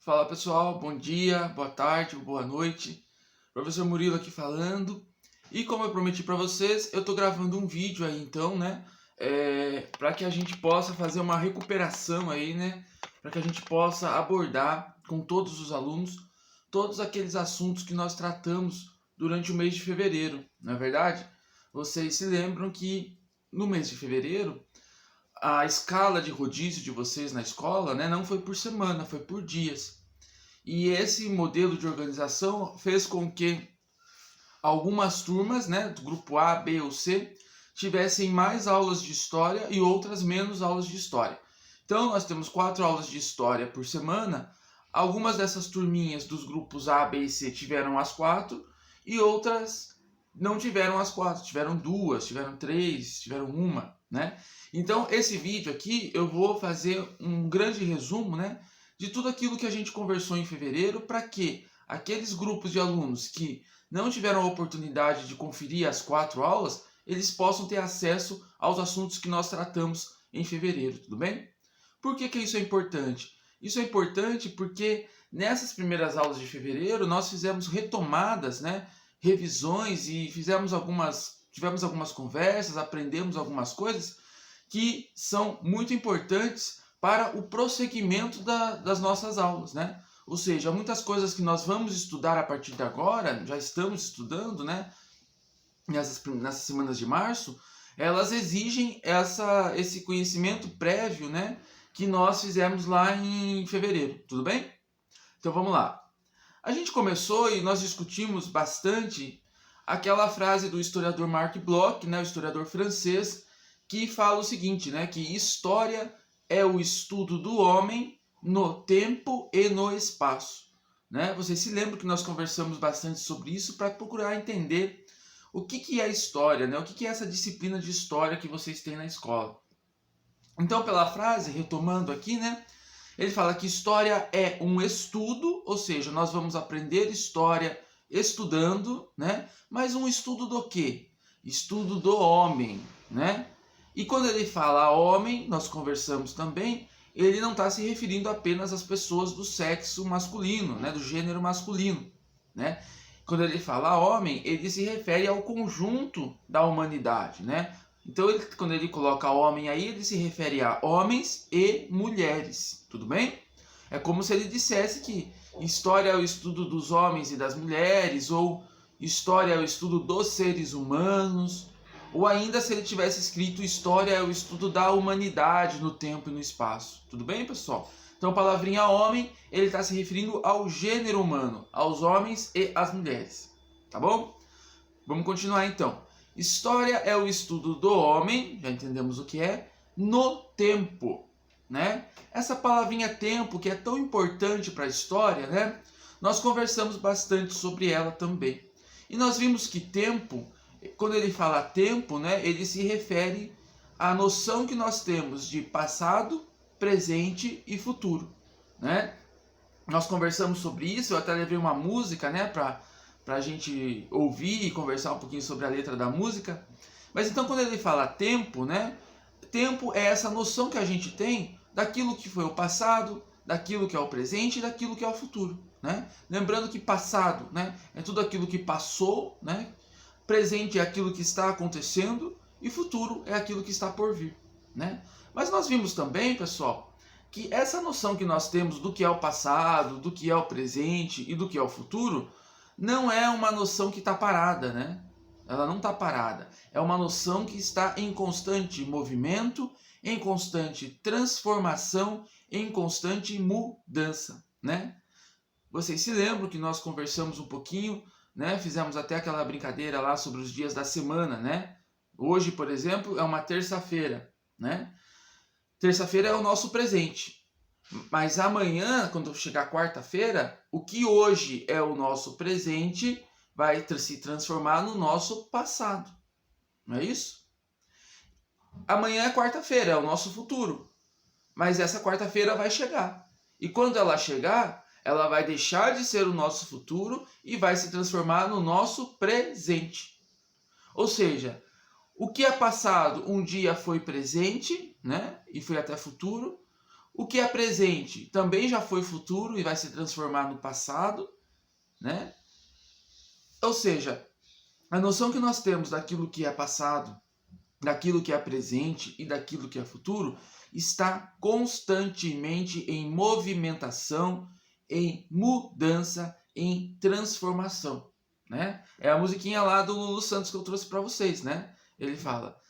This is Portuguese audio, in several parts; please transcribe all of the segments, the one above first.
Fala pessoal, bom dia, boa tarde, boa noite. Professor Murilo aqui falando. E como eu prometi para vocês, eu tô gravando um vídeo aí então, né? Para que a gente possa fazer uma recuperação aí, né? Para que a gente possa abordar com todos os alunos todos aqueles assuntos que nós tratamos durante o mês de fevereiro, não é verdade? Vocês se lembram que no mês de fevereiro a escala de rodízio de vocês na escola, né, não foi por semana, foi por dias. E esse modelo de organização fez com que algumas turmas, né, do grupo A, B ou C, tivessem mais aulas de história e outras menos aulas de história. Então, nós temos 4 aulas de história por semana. Algumas dessas turminhas dos grupos A, B e C tiveram as 4 e outras não tiveram as 4, tiveram 2, tiveram 3, tiveram uma, né? Então, esse vídeo aqui eu vou fazer um grande resumo, né, de tudo aquilo que a gente conversou em fevereiro, para que aqueles grupos de alunos que não tiveram a oportunidade de conferir as 4 aulas, eles possam ter acesso aos assuntos que nós tratamos em fevereiro, tudo bem? Por que isso é importante? Isso é importante porque nessas primeiras aulas de fevereiro nós fizemos retomadas, né, revisões e tivemos algumas conversas, aprendemos algumas coisas que são muito importantes para o prosseguimento das nossas aulas, né? Ou seja, muitas coisas que nós vamos estudar a partir de agora, já estamos estudando, né? Nessas semanas de março, elas exigem esse conhecimento prévio, né? Que nós fizemos lá em fevereiro, tudo bem? Então vamos lá. A gente começou e nós discutimos bastante aquela frase do historiador Marc Bloch, né? O historiador francês, que fala o seguinte, né? Que história é o estudo do homem no tempo e no espaço, né? Vocês se lembram que nós conversamos bastante sobre isso para procurar entender o que é história, né? O que é essa disciplina de história que vocês têm na escola. Então, pela frase, retomando aqui, né? Ele fala que história é um estudo, ou seja, nós vamos aprender história estudando, né? Mas um estudo do quê? Estudo do homem, né? E quando ele fala homem, nós conversamos também, ele não está se referindo apenas às pessoas do sexo masculino, né, do gênero masculino, né? Quando ele fala homem, ele se refere ao conjunto da humanidade, né? Então, quando ele coloca homem aí, ele se refere a homens e mulheres, tudo bem? É como se ele dissesse que história é o estudo dos homens e das mulheres, ou história é o estudo dos seres humanos, ou ainda se ele tivesse escrito história é o estudo da humanidade no tempo e no espaço. Tudo bem, pessoal? Então, a palavrinha homem, ele está se referindo ao gênero humano, aos homens e às mulheres. Tá bom? Vamos continuar então. História é o estudo do homem, já entendemos o que é, no tempo, né? Essa palavrinha tempo, que é tão importante para a história, né? Nós conversamos bastante sobre ela também. E nós vimos que tempo, quando ele fala tempo, né, ele se refere à noção que nós temos de passado, presente e futuro, né? Nós conversamos sobre isso, eu até levei uma música, né, para a gente ouvir e conversar um pouquinho sobre a letra da música. Mas então, quando ele fala tempo, né, tempo é essa noção que a gente tem daquilo que foi o passado, daquilo que é o presente e daquilo que é o futuro, né? Lembrando que passado, né, é tudo aquilo que passou, né? Presente é aquilo que está acontecendo e futuro é aquilo que está por vir, né? Mas nós vimos também, pessoal, que essa noção que nós temos do que é o passado, do que é o presente e do que é o futuro, não é uma noção que está parada, né? Ela não está parada. É uma noção que está em constante movimento, em constante transformação, em constante mudança, né? Vocês se lembram que nós conversamos um pouquinho, né? Fizemos até aquela brincadeira lá sobre os dias da semana, né? Hoje, por exemplo, é uma terça-feira, né? Terça-feira é o nosso presente. Mas amanhã, quando chegar quarta-feira, o que hoje é o nosso presente vai se transformar no nosso passado. Não é isso? Amanhã é quarta-feira, é o nosso futuro. Mas essa quarta-feira vai chegar. E quando ela chegar, ela vai deixar de ser o nosso futuro e vai se transformar no nosso presente. Ou seja, o que é passado um dia foi presente, né? E foi até futuro. O que é presente também já foi futuro e vai se transformar no passado, né? Ou seja, a noção que nós temos daquilo que é passado, daquilo que é presente e daquilo que é futuro está constantemente em movimentação, em mudança, em transformação, né? É a musiquinha lá do Lulu Santos que eu trouxe para vocês, né? Ele fala: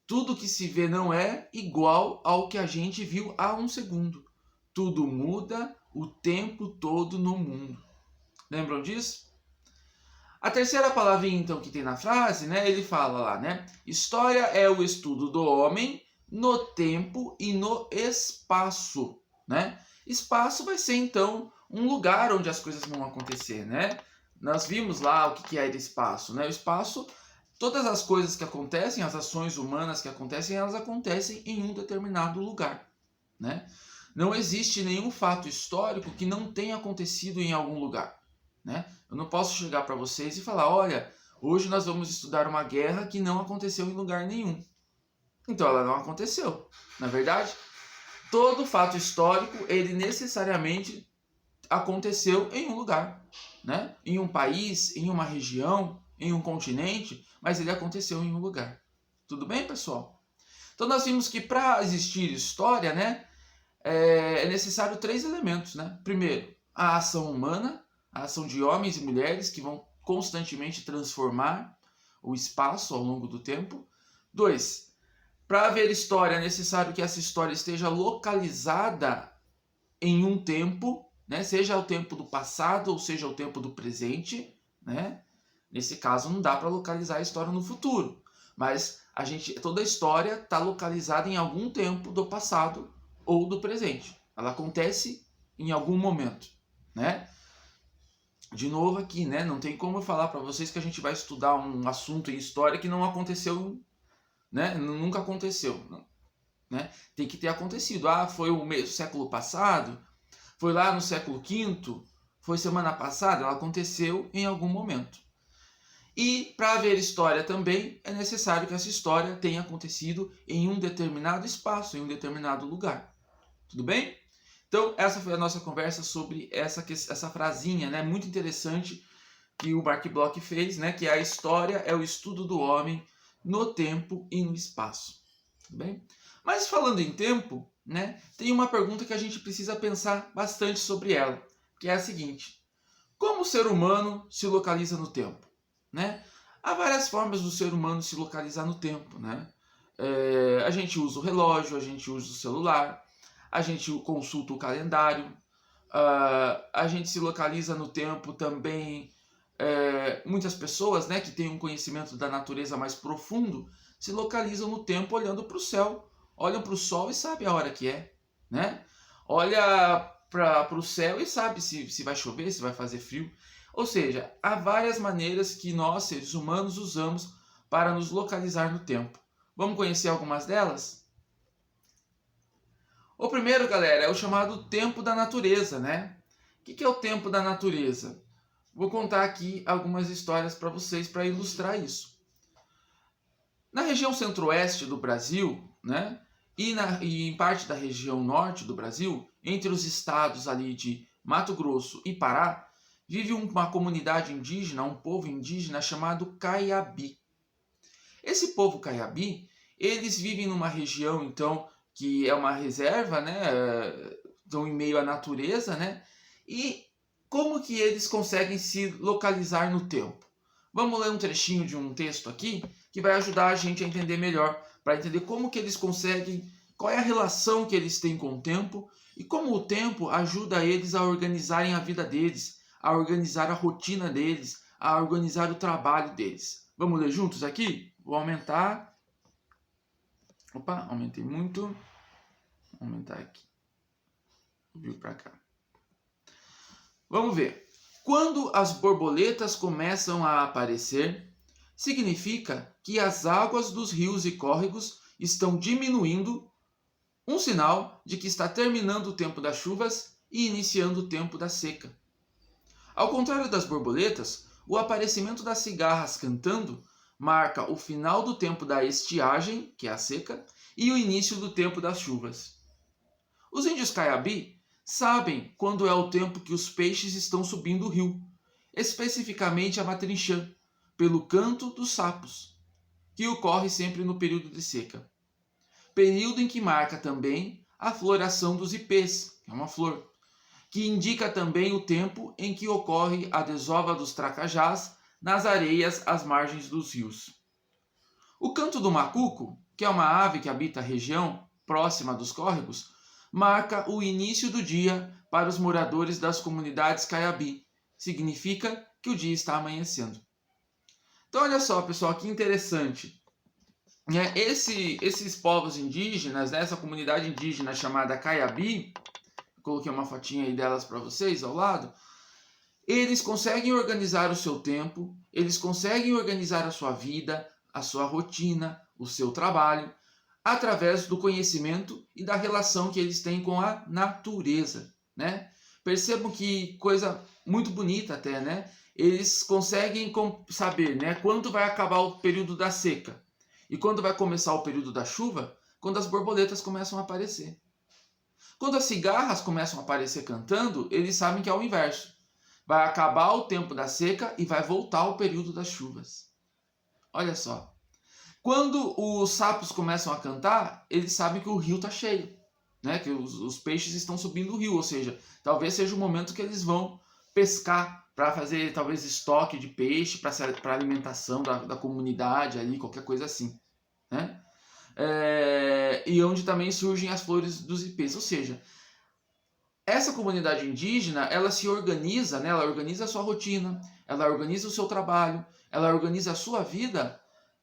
tudo que se vê não é igual ao que a gente viu há um segundo. Tudo muda o tempo todo no mundo. Lembram disso? A terceira palavrinha, então, que tem na frase, né? Ele fala lá, né? História é o estudo do homem no tempo e no espaço, né? Espaço vai ser, então, um lugar onde as coisas vão acontecer, né? Nós vimos lá o que era espaço, né? O espaço, todas as coisas que acontecem, as ações humanas que acontecem, elas acontecem em um determinado lugar, né? Não existe nenhum fato histórico que não tenha acontecido em algum lugar, né? Eu não posso chegar para vocês e falar: olha, hoje nós vamos estudar uma guerra que não aconteceu em lugar nenhum. Então ela não aconteceu. Na verdade, todo fato histórico, ele necessariamente aconteceu em um lugar, né? Em um país, em uma região, em um continente, mas ele aconteceu em um lugar. Tudo bem, pessoal? Então nós vimos que para existir história, né, é necessário 3 elementos, né? Primeiro, a ação humana, a ação de homens e mulheres que vão constantemente transformar o espaço ao longo do tempo. 2, para haver história é necessário que essa história esteja localizada em um tempo, né? Seja o tempo do passado ou seja o tempo do presente, né? Nesse caso não dá para localizar a história no futuro, mas toda a história está localizada em algum tempo do passado ou do presente. Ela acontece em algum momento, né? De novo aqui, né? Não tem como eu falar para vocês que a gente vai estudar um assunto em história que não aconteceu, né? Nunca aconteceu, né? Tem que ter acontecido. Ah, foi o século passado, foi lá no século V, foi semana passada, ela aconteceu em algum momento. E para haver história também é necessário que essa história tenha acontecido em um determinado espaço, em um determinado lugar. Tudo bem? Então, essa foi a nossa conversa sobre essa frasinha, né, muito interessante que o Mark Bloch fez, né, que a história é o estudo do homem no tempo e no espaço. Tudo bem? Mas falando em tempo, né, tem uma pergunta que a gente precisa pensar bastante sobre ela, que é a seguinte: como o ser humano se localiza no tempo? Né? Há várias formas do ser humano se localizar no tempo, né? A gente usa o relógio, a gente usa o celular, a gente consulta o calendário, a gente se localiza no tempo também. Muitas pessoas, né, que têm um conhecimento da natureza mais profundo se localizam no tempo olhando para o céu, olham para o sol e sabem a hora que é, né? Olha para o céu e sabe se vai chover, se vai fazer frio. Ou seja, há várias maneiras que nós, seres humanos, usamos para nos localizar no tempo. Vamos conhecer algumas delas? O primeiro, galera, é o chamado tempo da natureza, né? O que é o tempo da natureza? Vou contar aqui algumas histórias para vocês para ilustrar isso. Na região centro-oeste do Brasil, né, e em parte da região norte do Brasil, entre os estados ali de Mato Grosso e Pará, vive uma comunidade indígena, um povo indígena chamado Caiabi. Esse povo Caiabi, eles vivem numa região, então, que é uma reserva, né, estão em meio à natureza, né, e como que eles conseguem se localizar no tempo? Vamos ler um trechinho de um texto aqui que vai ajudar a gente a entender melhor, para entender como que eles conseguem, qual é a relação que eles têm com o tempo e como o tempo ajuda eles a organizarem a vida deles, a organizar a rotina deles, a organizar o trabalho deles. Vamos ler juntos aqui? Vou aumentar. Opa, aumentei muito. Vou aumentar aqui. Viu para cá. Vamos ver. Quando as borboletas começam a aparecer, significa que as águas dos rios e córregos estão diminuindo, um sinal de que está terminando o tempo das chuvas e iniciando o tempo da seca. Ao contrário das borboletas, o aparecimento das cigarras cantando marca o final do tempo da estiagem, que é a seca, e o início do tempo das chuvas. Os índios Caiabi sabem quando é o tempo que os peixes estão subindo o rio, especificamente a Matrinchã, pelo canto dos sapos, que ocorre sempre no período de seca. Período em que marca também a floração dos ipês, que é uma flor, que indica também o tempo em que ocorre a desova dos tracajás nas areias às margens dos rios. O canto do macuco, que é uma ave que habita a região próxima dos córregos, marca o início do dia para os moradores das comunidades Caiabi. Significa que o dia está amanhecendo. Então olha só, pessoal, que interessante. Esses povos indígenas, essa comunidade indígena chamada Caiabi, coloquei uma fotinha aí delas para vocês ao lado, eles conseguem organizar o seu tempo, eles conseguem organizar a sua vida, a sua rotina, o seu trabalho, através do conhecimento e da relação que eles têm com a natureza, né? Percebam que coisa muito bonita até, né? Eles conseguem saber, né, quando vai acabar o período da seca e quando vai começar o período da chuva, quando as borboletas começam a aparecer. Quando as cigarras começam a aparecer cantando, eles sabem que é o inverso. Vai acabar o tempo da seca e vai voltar o período das chuvas. Olha só. Quando os sapos começam a cantar, eles sabem que o rio está cheio, né? Que os peixes estão subindo o rio, ou seja, talvez seja o momento que eles vão pescar para fazer talvez estoque de peixe para alimentação da comunidade ali, qualquer coisa assim, né? E onde também surgem as flores dos ipês, ou seja, essa comunidade indígena, ela se organiza, né? Ela organiza a sua rotina, ela organiza o seu trabalho, ela organiza a sua vida,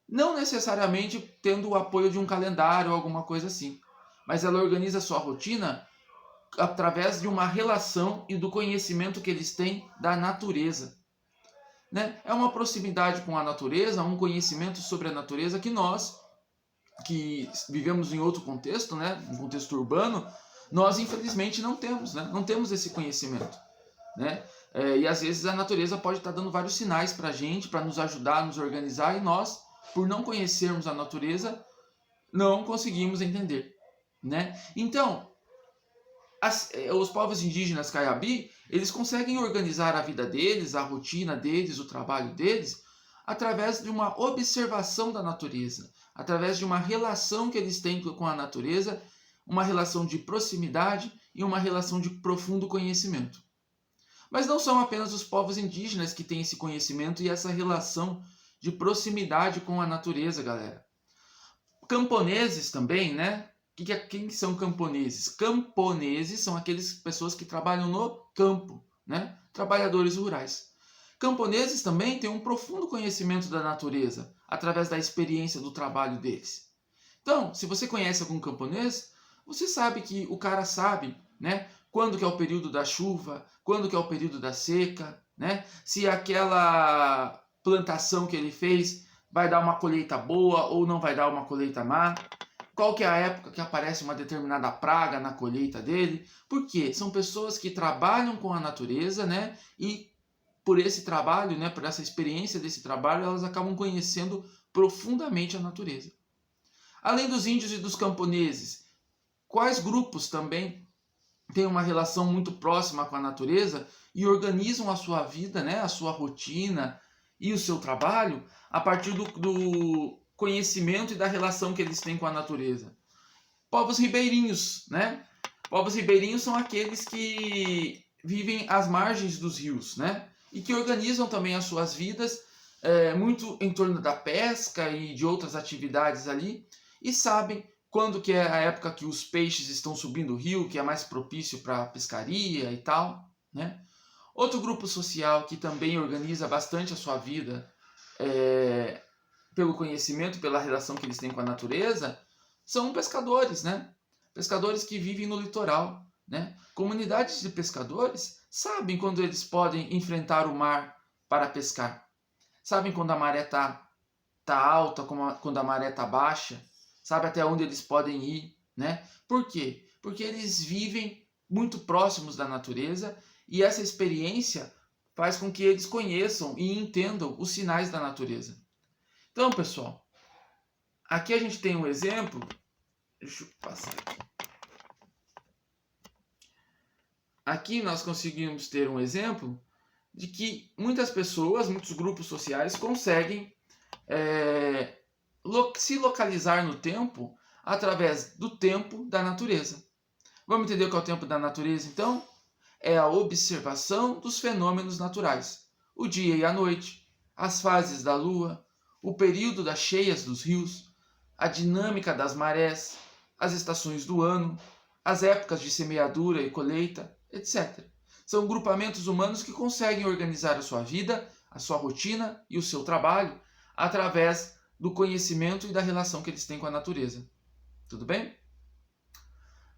não necessariamente tendo o apoio de um calendário ou alguma coisa assim, mas ela organiza a sua rotina através de uma relação e do conhecimento que eles têm da natureza, né? É uma proximidade com a natureza, um conhecimento sobre a natureza que nós, que vivemos em outro contexto, né? Um contexto urbano, nós infelizmente não temos, né? Não temos esse conhecimento, né? E às vezes a natureza pode estar dando vários sinais para a gente, para nos ajudar a nos organizar, e nós, por não conhecermos a natureza, não conseguimos entender, né? Então, os povos indígenas Caiabi, eles conseguem organizar a vida deles, a rotina deles, o trabalho deles, através de uma observação da natureza, através de uma relação que eles têm com a natureza, uma relação de proximidade e uma relação de profundo conhecimento. Mas não são apenas os povos indígenas que têm esse conhecimento e essa relação de proximidade com a natureza, galera. Camponeses também, né? Quem são camponeses? Camponeses são aquelas pessoas que trabalham no campo, né? Trabalhadores rurais. Camponeses também têm um profundo conhecimento da natureza, através da experiência do trabalho deles. Então, se você conhece algum camponês, você sabe que o cara sabe, né? Quando que é o período da chuva, quando que é o período da seca, né? Se aquela plantação que ele fez vai dar uma colheita boa ou não vai dar uma colheita má. Qual que é a época que aparece uma determinada praga na colheita dele? Por quê? São pessoas que trabalham com a natureza, né? E por esse trabalho, né, por essa experiência desse trabalho, elas acabam conhecendo profundamente a natureza. Além dos índios e dos camponeses, quais grupos também têm uma relação muito próxima com a natureza e organizam a sua vida, né, a sua rotina e o seu trabalho a partir do conhecimento e da relação que eles têm com a natureza? Povos ribeirinhos, né? Povos ribeirinhos são aqueles que vivem às margens dos rios, né? E que organizam também as suas vidas muito em torno da pesca e de outras atividades ali, e sabem quando que é a época que os peixes estão subindo o rio, que é mais propício para pescaria e tal, né? Outro grupo social que também organiza bastante a sua vida pelo conhecimento, pela relação que eles têm com a natureza, são pescadores, né? Pescadores que vivem no litoral, né? Comunidades de pescadores sabem quando eles podem enfrentar o mar para pescar. Sabem quando a maré tá alta, quando a maré tá baixa. Sabe até onde eles podem ir, né? Por quê? Porque eles vivem muito próximos da natureza e essa experiência faz com que eles conheçam e entendam os sinais da natureza. Então, pessoal, aqui a gente tem um exemplo. Deixa eu passar aqui. aqui nós conseguimos ter um exemplo de que muitas pessoas, muitos grupos sociais conseguem se localizar no tempo através do tempo da natureza. Vamos entender o que é o tempo da natureza, então? É a observação dos fenômenos naturais, o dia e a noite, as fases da lua, o período das cheias dos rios, a dinâmica das marés, as estações do ano, as épocas de semeadura e colheita, etc. São grupamentos humanos que conseguem organizar a sua vida, a sua rotina e o seu trabalho através do conhecimento e da relação que eles têm com a natureza. Tudo bem?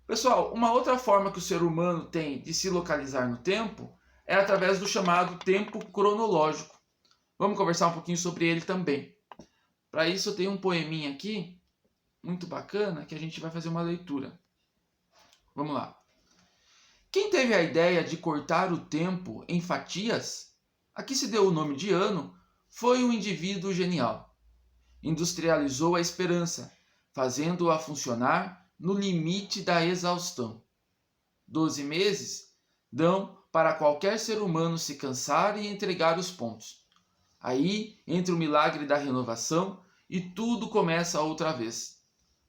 Pessoal, uma outra forma que o ser humano tem de se localizar no tempo é através do chamado tempo cronológico. Vamos conversar um pouquinho sobre ele também. Para isso eu tenho um poeminha aqui, muito bacana, que a gente vai fazer uma leitura. Vamos lá. Quem teve a ideia de cortar o tempo em fatias, a que se deu o nome de ano, foi um indivíduo genial. Industrializou a esperança, fazendo-a funcionar no limite da exaustão. 12 meses dão para qualquer ser humano se cansar e entregar os pontos. Aí entra o milagre da renovação e tudo começa outra vez,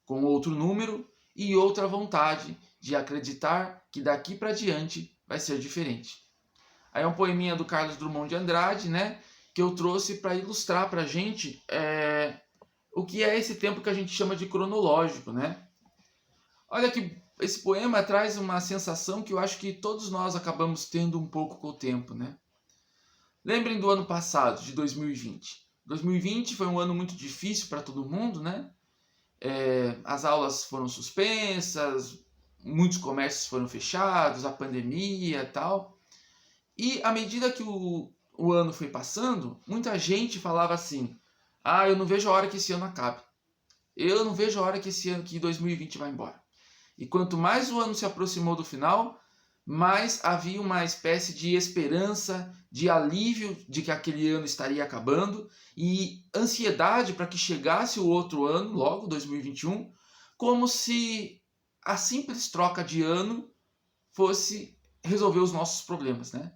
com outro número e outra vontade de acreditar que daqui para diante vai ser diferente. Aí é um poeminha do Carlos Drummond de Andrade, né, que eu trouxe para ilustrar para a gente o que é esse tempo que a gente chama de cronológico, né? Olha que esse poema traz uma sensação que eu acho que todos nós acabamos tendo um pouco com o tempo, né? Lembrem do ano passado, de 2020. 2020 foi um ano muito difícil para todo mundo, né? As aulas foram suspensas, muitos comércios foram fechados, a pandemia e tal. E à medida que o ano foi passando, muita gente falava assim: eu não vejo a hora que esse ano acabe. Eu não vejo a hora que esse ano, que 2020 vai embora. E quanto mais o ano se aproximou do final, mais havia uma espécie de esperança, de alívio de que aquele ano estaria acabando e ansiedade para que chegasse o outro ano, logo 2021, como se a simples troca de ano fosse resolver os nossos problemas, né?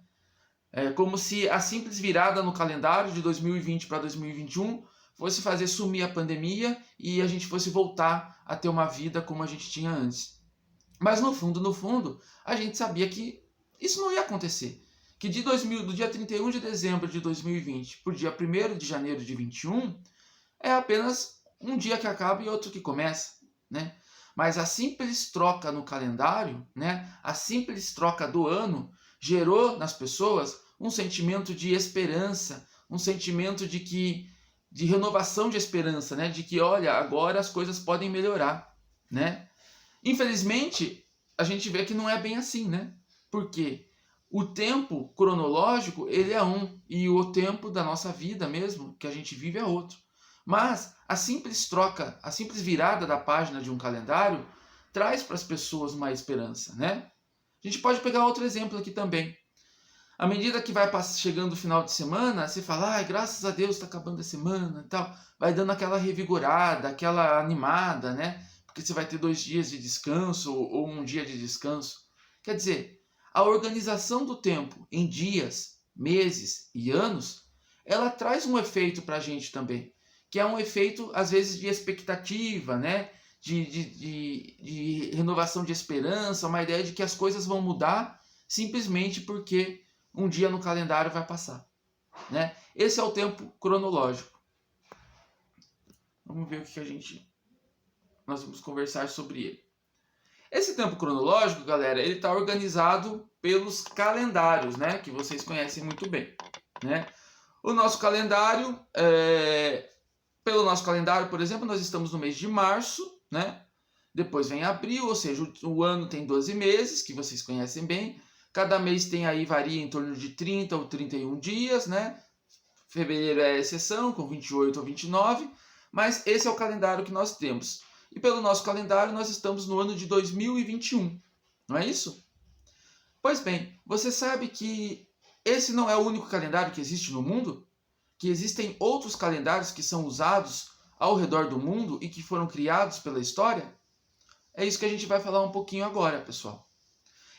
Como se a simples virada no calendário de 2020 para 2021 fosse fazer sumir a pandemia e a gente fosse voltar a ter uma vida como a gente tinha antes. Mas no fundo, a gente sabia que isso não ia acontecer. Que do dia 31 de dezembro de 2020 para o dia 1º de janeiro de 21 é apenas um dia que acaba e outro que começa, né? Mas a simples troca no calendário, né? A simples troca do ano gerou nas pessoas um sentimento de esperança, um sentimento de renovação de esperança, né? De que, olha, agora as coisas podem melhorar, né? Infelizmente, a gente vê que não é bem assim, né? Porque o tempo cronológico, ele é um, e o tempo da nossa vida mesmo, que a gente vive, é outro. Mas a simples troca, a simples virada da página de um calendário traz para as pessoas uma esperança, né? A gente pode pegar outro exemplo aqui também. À medida que vai chegando o final de semana, você fala, graças a Deus está acabando a semana e tal. Vai dando aquela revigorada, aquela animada, né? Porque você vai ter 2 dias de descanso ou um dia de descanso. Quer dizer, a organização do tempo em dias, meses e anos, ela traz um efeito para a gente também, que é um efeito, às vezes, de expectativa, né? De renovação de esperança, uma ideia de que as coisas vão mudar simplesmente porque um dia no calendário vai passar, né? Esse é o tempo cronológico. Vamos ver o que nós vamos conversar sobre ele. Esse tempo cronológico, galera, ele está organizado pelos calendários, né? Que vocês conhecem muito bem, né? O nosso calendário, pelo nosso calendário, por exemplo, nós estamos no mês de março, né? Depois vem abril, ou seja, o ano tem 12 meses, que vocês conhecem bem. Cada mês tem aí, varia em torno de 30 ou 31 dias, né? Fevereiro é a exceção, com 28 ou 29, mas esse é o calendário que nós temos. E pelo nosso calendário, nós estamos no ano de 2021, não é isso? Pois bem, você sabe que esse não é o único calendário que existe no mundo? Que existem outros calendários que são usados ao redor do mundo e que foram criados pela história? É isso que a gente vai falar um pouquinho agora, pessoal.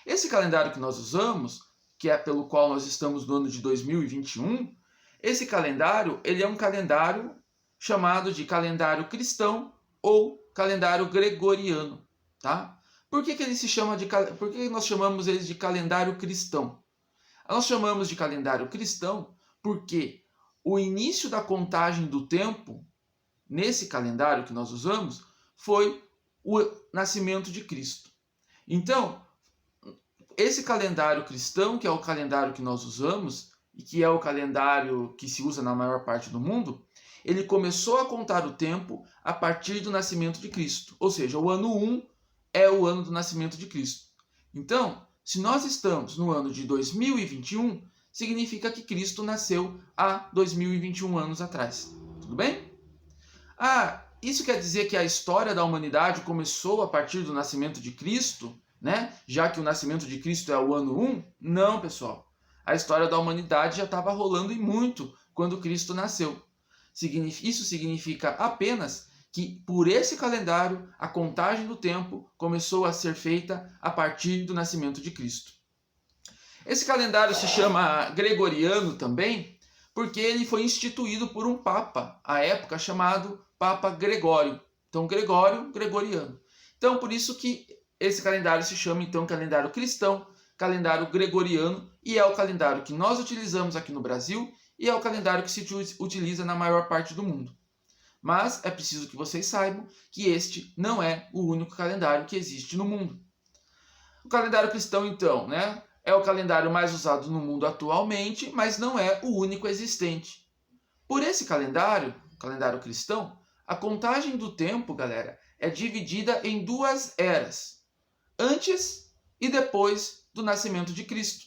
Esse calendário que nós usamos, que é pelo qual nós estamos no ano de 2021, esse calendário ele é um calendário chamado de calendário cristão ou calendário gregoriano, tá? Por que ele se chama de por que nós chamamos ele de calendário cristão? Nós chamamos de calendário cristão porque o início da contagem do tempo nesse calendário que nós usamos foi o nascimento de Cristo. Então, esse calendário cristão, que é o calendário que nós usamos, e que é o calendário que se usa na maior parte do mundo, ele começou a contar o tempo a partir do nascimento de Cristo. Ou seja, o ano 1 é o ano do nascimento de Cristo. Então, se nós estamos no ano de 2021, significa que Cristo nasceu há 2021 anos atrás. Tudo bem? Isso quer dizer que a história da humanidade começou a partir do nascimento de Cristo? Né? Já que o nascimento de Cristo é o ano 1? Não, pessoal. A história da humanidade já estava rolando e muito quando Cristo nasceu. Isso significa apenas que, por esse calendário, a contagem do tempo começou a ser feita a partir do nascimento de Cristo. Esse calendário se chama gregoriano também porque ele foi instituído por um papa, à época, chamado Papa Gregório. Então, gregoriano. Então, por isso que esse calendário se chama, então, calendário cristão, calendário gregoriano, e é o calendário que nós utilizamos aqui no Brasil e é o calendário que se utiliza na maior parte do mundo. Mas é preciso que vocês saibam que este não é o único calendário que existe no mundo. O calendário cristão, então, né, é o calendário mais usado no mundo atualmente, mas não é o único existente. Por esse calendário cristão, a contagem do tempo, galera, é dividida em duas eras, antes e depois do nascimento de Cristo,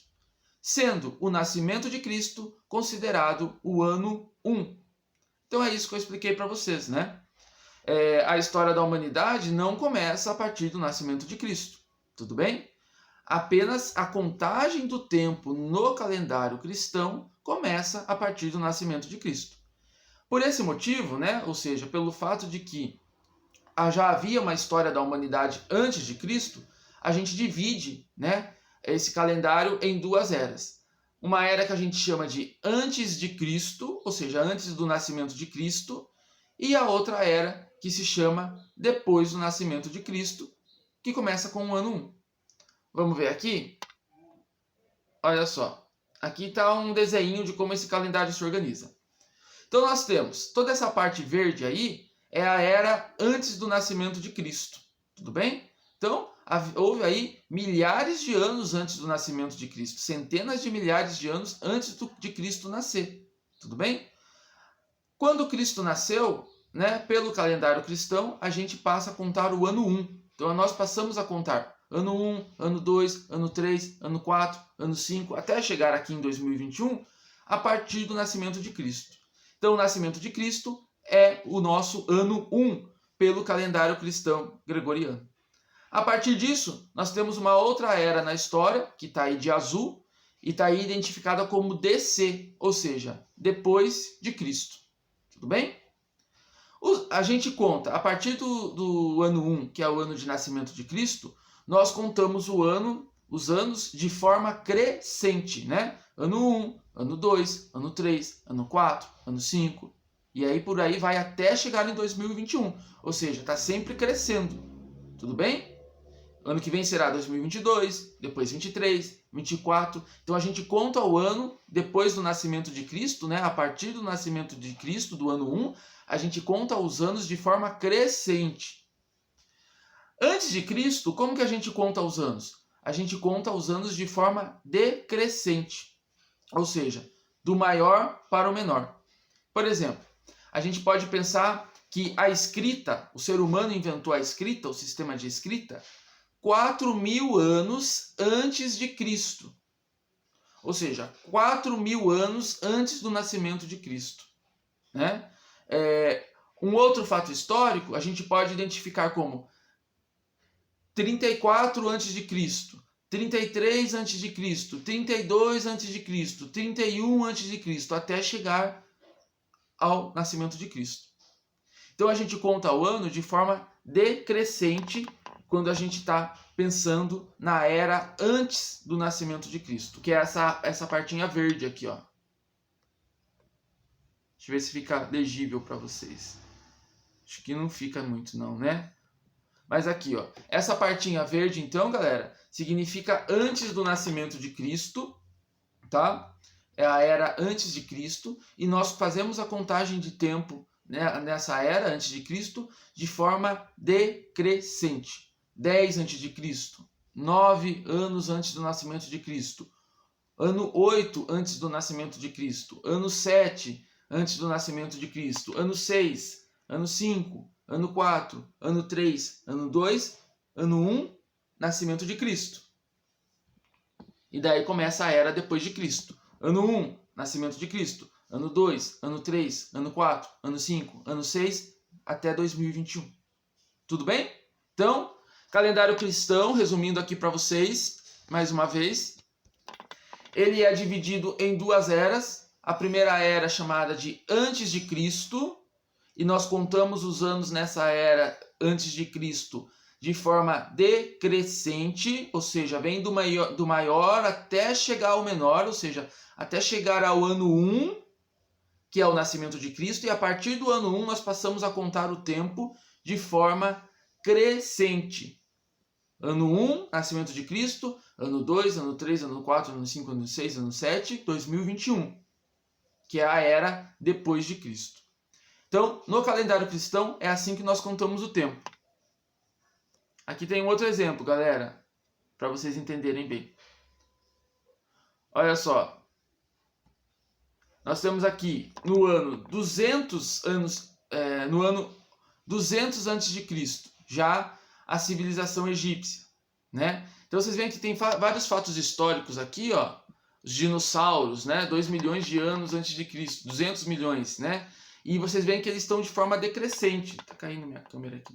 sendo o nascimento de Cristo considerado o ano 1. Então é isso que eu expliquei para vocês, né? A história da humanidade não começa a partir do nascimento de Cristo, tudo bem? Apenas a contagem do tempo no calendário cristão começa a partir do nascimento de Cristo. Por esse motivo, né, ou seja, pelo fato de que já havia uma história da humanidade antes de Cristo, a gente divide, né, esse calendário em duas eras. Uma era que a gente chama de antes de Cristo, ou seja, antes do nascimento de Cristo, e a outra era que se chama depois do nascimento de Cristo, que começa com o ano 1. Vamos ver aqui? Olha só, aqui está um desenho de como esse calendário se organiza. Então nós temos toda essa parte verde aí, é a era antes do nascimento de Cristo, tudo bem? Então, houve aí milhares de anos antes do nascimento de Cristo, centenas de milhares de anos antes de Cristo nascer, tudo bem? Quando Cristo nasceu, né, pelo calendário cristão, a gente passa a contar o ano 1. Então, nós passamos a contar ano 1, ano 2, ano 3, ano 4, ano 5, até chegar aqui em 2021, a partir do nascimento de Cristo. Então, o nascimento de Cristo é o nosso ano 1 pelo calendário cristão gregoriano. A partir disso, nós temos uma outra era na história, que está aí de azul, e está aí identificada como DC, ou seja, depois de Cristo. Tudo bem? A gente conta, a partir do ano 1, que é o ano de nascimento de Cristo, nós contamos os anos de forma crescente, né? Ano 1, ano 2, ano 3, ano 4, ano 5, e aí por aí vai até chegar em 2021, ou seja, está sempre crescendo, tudo bem? Ano que vem será 2022, depois 23, 24, então a gente conta o ano depois do nascimento de Cristo, né? A partir do nascimento de Cristo, do ano 1, a gente conta os anos de forma crescente. Antes de Cristo, como que a gente conta os anos? A gente conta os anos de forma decrescente, ou seja, do maior para o menor. Por exemplo, a gente pode pensar que a escrita, o ser humano inventou a escrita, o sistema de escrita, 4.000 anos antes de Cristo. Ou seja, 4.000 anos antes do nascimento de Cristo, né? Um outro fato histórico a gente pode identificar como 34 a.C., 33 a.C., 32 a.C., 31 a.C., até chegar ao nascimento de Cristo. Então a gente conta o ano de forma decrescente quando a gente está pensando na era antes do nascimento de Cristo, que é essa partinha verde aqui, ó. Deixa eu ver se fica legível para vocês. Acho que não fica muito não, né? Mas aqui, ó, essa partinha verde, então, galera, significa antes do nascimento de Cristo, tá? É a era antes de Cristo, e nós fazemos a contagem de tempo, né, nessa era antes de Cristo de forma decrescente. 10 antes de Cristo, 9 anos antes do nascimento de Cristo, ano 8 antes do nascimento de Cristo, ano 7 antes do nascimento de Cristo, ano 6, ano 5, ano 4, ano 3, ano 2, ano 1, nascimento de Cristo. E daí começa a era depois de Cristo. Ano 1, nascimento de Cristo. Ano 2, ano 3, ano 4, ano 5, ano 6, até 2021. Tudo bem? Então, calendário cristão, resumindo aqui para vocês, mais uma vez, ele é dividido em duas eras. A primeira era chamada de antes de Cristo, e nós contamos os anos nessa era antes de Cristo de forma decrescente, ou seja, vem do maior até chegar ao menor, ou seja, até chegar ao ano 1, que é o nascimento de Cristo, e a partir do ano 1 nós passamos a contar o tempo de forma crescente. Ano 1, nascimento de Cristo, ano 2, ano 3, ano 4, ano 5, ano 6, ano 7, 2021, que é a era depois de Cristo. Então, no calendário cristão, é assim que nós contamos o tempo. Aqui tem um outro exemplo, galera, para vocês entenderem bem. Olha só. Nós temos aqui no ano 200 antes de Cristo, já a civilização egípcia, né? Então vocês veem que tem vários fatos históricos aqui, ó. Os dinossauros, né? 2 milhões de anos antes de Cristo, 200 milhões, né? E vocês veem que eles estão de forma decrescente. Tá caindo minha câmera aqui.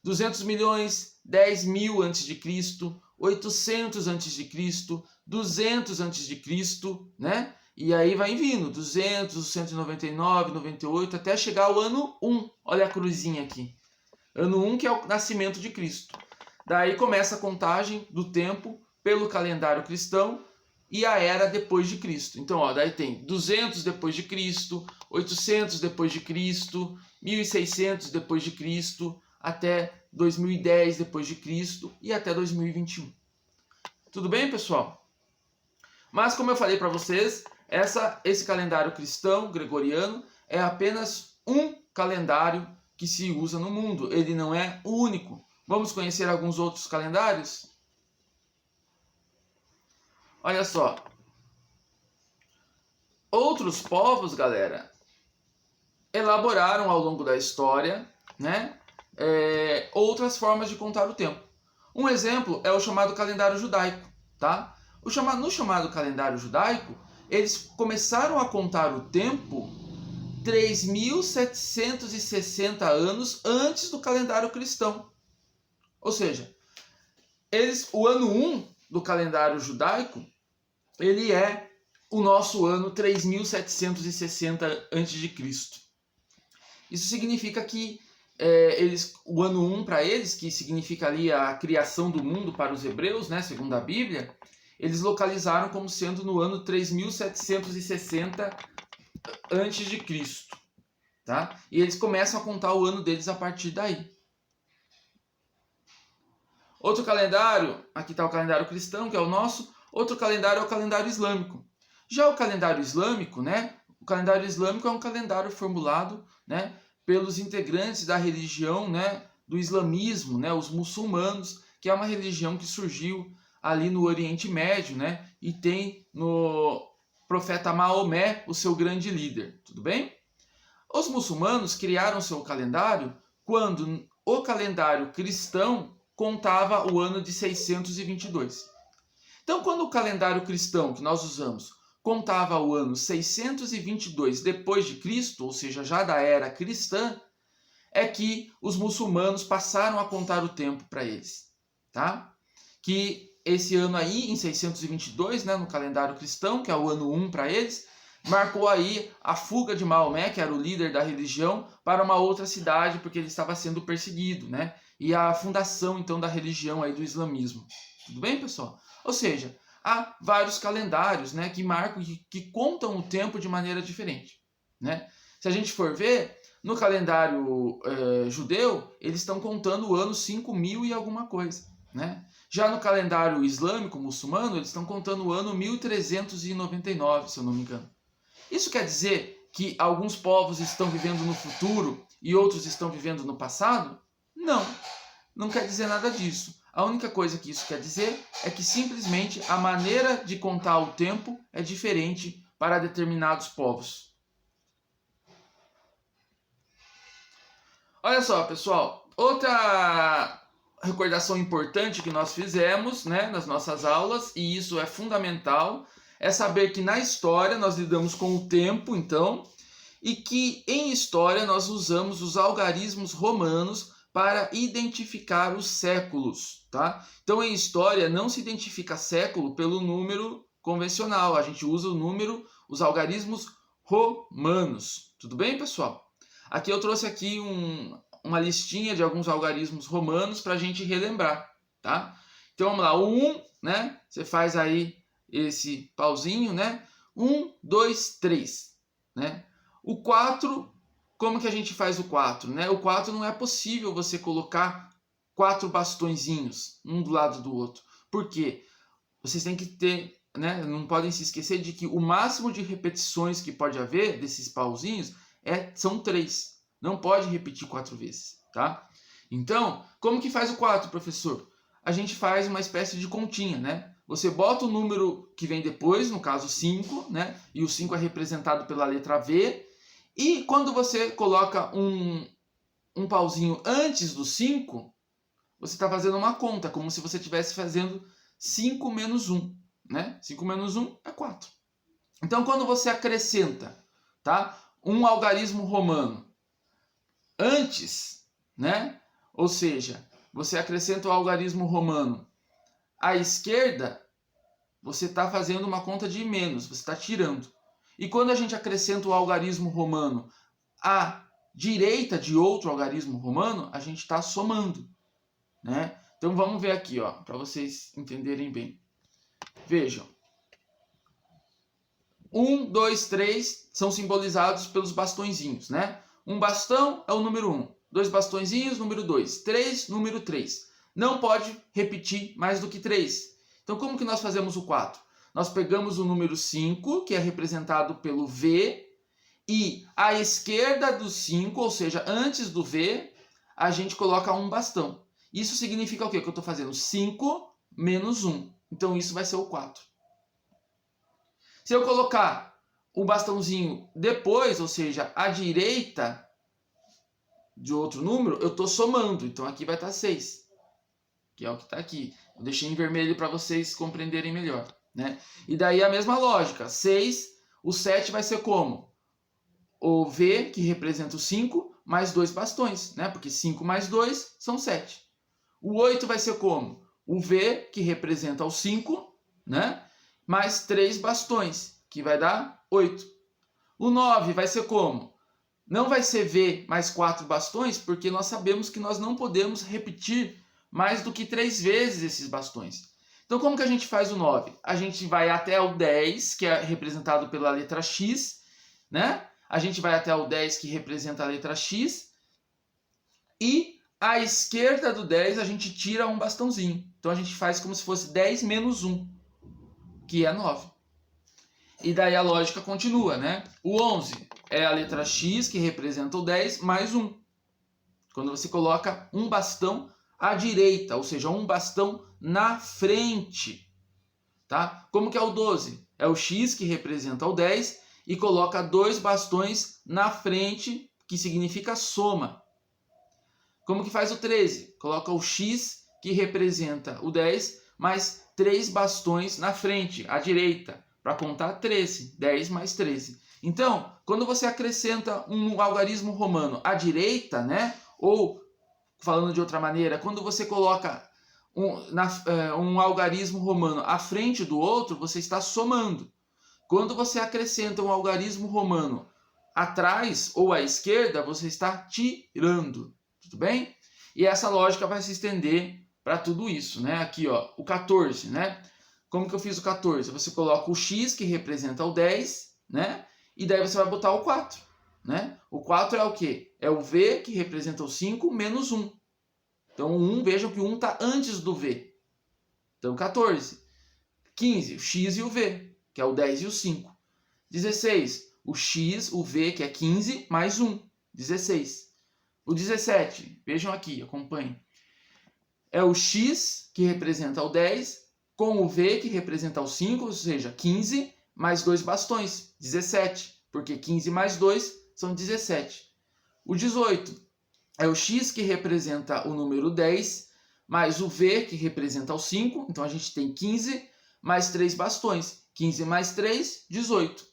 200 milhões, 10 mil antes de Cristo, 800 antes de Cristo, 200 antes de Cristo, né? E aí vai vindo, 200, 199, 98, até chegar ao ano 1. Olha a cruzinha aqui. Ano 1, que é o nascimento de Cristo. Daí começa a contagem do tempo pelo calendário cristão e a era depois de Cristo. Então, ó, daí tem 200 depois de Cristo, 800 depois de Cristo, 1600 depois de Cristo, até 2010 depois de Cristo e até 2021. Tudo bem, pessoal? Mas como eu falei para vocês, esse calendário cristão gregoriano é apenas um calendário que se usa no mundo. Ele não é o único. Vamos conhecer alguns outros calendários? Olha só. Outros povos, galera, elaboraram ao longo da história, né, outras formas de contar o tempo. Um exemplo é o chamado calendário judaico, tá? No chamado calendário judaico, eles começaram a contar o tempo 3.760 anos antes do calendário cristão. Ou seja, o ano 1 do calendário judaico, ele é o nosso ano 3.760 a.C. Isso significa que o ano 1 para eles, que significa ali a criação do mundo para os hebreus, né, segundo a Bíblia, eles localizaram como sendo no ano 3.760 a.C., tá? E eles começam a contar o ano deles a partir daí. Outro calendário, aqui está o calendário cristão, que é o nosso. Outro calendário é o calendário islâmico. Já o calendário islâmico, né? O calendário islâmico é um calendário formulado, né, pelos integrantes da religião, né, do islamismo, né, os muçulmanos, que é uma religião que surgiu ali no Oriente Médio, né, e tem no profeta Maomé o seu grande líder, tudo bem? Os muçulmanos criaram seu calendário quando o calendário cristão contava o ano de 622. Então, quando o calendário cristão que nós usamos contava o ano 622 depois de Cristo, ou seja, já da era cristã, é que os muçulmanos passaram a contar o tempo para eles, tá? Que esse ano aí, em 622, né, no calendário cristão, que é o ano 1 para eles, marcou aí a fuga de Maomé, que era o líder da religião, para uma outra cidade, porque ele estava sendo perseguido, né? e a fundação, então, da religião aí do islamismo. Tudo bem, pessoal? Ou seja, há vários calendários, né, que marcam, que contam o tempo de maneira diferente, né? Se a gente for ver, no calendário judeu, eles estão contando o ano 5000 e alguma coisa, né? Já no calendário islâmico, muçulmano, eles estão contando o ano 1399, se eu não me engano. Isso quer dizer que alguns povos estão vivendo no futuro e outros estão vivendo no passado? Não, não quer dizer nada disso. A única coisa que isso quer dizer é que simplesmente a maneira de contar o tempo é diferente para determinados povos. Olha só, pessoal, outra recordação importante que nós fizemos, né, nas nossas aulas, e isso é fundamental, é saber que na história nós lidamos com o tempo, então, e que em história nós usamos os algarismos romanos para identificar os séculos, tá? Então, em história não se identifica século pelo número convencional, a gente usa o número, os algarismos romanos. Tudo bem, pessoal? Aqui eu trouxe aqui uma listinha de alguns algarismos romanos para a gente relembrar, tá? Então vamos lá, o 1, né? Você faz aí esse pauzinho, né? 1, 2, 3, né? O 4, como que a gente faz o 4, né? O 4 não é possível você colocar 4 bastõezinhos, um do lado do outro. Por quê? Vocês têm que ter, né? Não podem se esquecer de que o máximo de repetições que pode haver desses pauzinhos são 3. Não pode repetir 4 vezes, tá? Então, como que faz o 4, professor? A gente faz uma espécie de continha, né? Você bota o número que vem depois, no caso 5, né? E o 5 é representado pela letra V. E quando você coloca um pauzinho antes do 5, você está fazendo uma conta, como se você estivesse fazendo 5 menos 1, né? 5 menos 1 é 4. Então, quando você acrescenta, tá, um algarismo romano antes, né? Ou seja, você acrescenta o algarismo romano à esquerda, você está fazendo uma conta de menos, você está tirando. E quando a gente acrescenta o algarismo romano à direita de outro algarismo romano, a gente está somando, né? Então vamos ver aqui, ó, para vocês entenderem bem. Vejam. 1, 2, 3 são simbolizados pelos bastõezinhos, né? Um bastão é o número 1. 2 bastõezinhos, número 2. 3, número 3. Não pode repetir mais do que 3. Então, como que nós fazemos o 4? Nós pegamos o número 5, que é representado pelo V, e à esquerda do 5, ou seja, antes do V, a gente coloca um bastão. Isso significa o quê? Que eu estou fazendo 5 menos 1. Então, isso vai ser o 4. Se eu colocar o bastãozinho depois, ou seja, à direita de outro número, eu estou somando. Então, aqui vai estar 6, que é o que está aqui. Eu deixei em vermelho para vocês compreenderem melhor, né? E daí a mesma lógica. 6, o 7 vai ser como? O V, que representa o 5, mais 2 bastões, né? Porque 5 mais 2 são 7. O 8 vai ser como? O V, que representa o 5, né? Mais 3 bastões, que vai dar 8. O 9 vai ser como? Não vai ser V mais 4 bastões, porque nós sabemos que nós não podemos repetir mais do que 3 vezes esses bastões. Então, como que a gente faz o 9? A gente vai até o 10, que é representado pela letra X, né? A gente vai até o 10, que representa a letra X, e à esquerda do 10 a gente tira um bastãozinho. Então, a gente faz como se fosse 10 menos 1, que é 9. E daí a lógica continua, né? O 11 é a letra X, que representa o 10, mais 1. Quando você coloca um bastão à direita, ou seja, um bastão na frente, tá? Como que é o 12? É o X, que representa o 10, e coloca 2 bastões na frente, que significa soma. Como que faz o 13? Coloca o X, que representa o 10, mais 3 bastões na frente, à direita, para contar 13. 10 mais 13. Então, quando você acrescenta um algarismo romano à direita, né? Ou, falando de outra maneira, quando você coloca um algarismo romano à frente do outro, você está somando. Quando você acrescenta um algarismo romano atrás ou à esquerda, você está tirando. Tudo bem? E essa lógica vai se estender para tudo isso, né? Aqui, ó, o 14, né? Como que eu fiz o 14? Você coloca o x, que representa o 10, né? E daí você vai botar o 4, né? O 4 é o quê? É o v, que representa o 5, menos 1. Então, o 1, vejam que o 1 está antes do v. Então, 14. 15, o x e o v, que é o 10 e o 5. 16, o x, o v, que é 15, mais 1, 16. O 17, vejam aqui, acompanhem. É o x, que representa o 10, com o v, que representa o 5, ou seja, 15, mais 2 bastões, 17. Porque 15 mais 2 são 17. O 18 é o x, que representa o número 10, mais o v, que representa o 5. Então, a gente tem 15 mais 3 bastões. 15 mais 3, 18.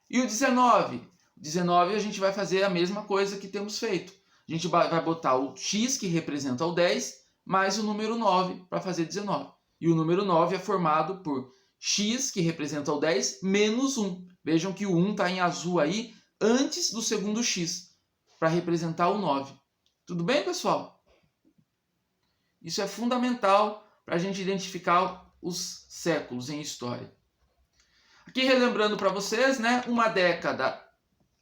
E o 19? O 19 a gente vai fazer a mesma coisa que temos feito. A gente vai botar o x, que representa o 10, mais o número 9 para fazer 19. E o número 9 é formado por x, que representa o 10, menos 1. Vejam que o 1 está em azul aí, antes do segundo x, para representar o 9. Tudo bem, pessoal? Isso é fundamental para a gente identificar os séculos em história. Aqui relembrando para vocês, né, uma década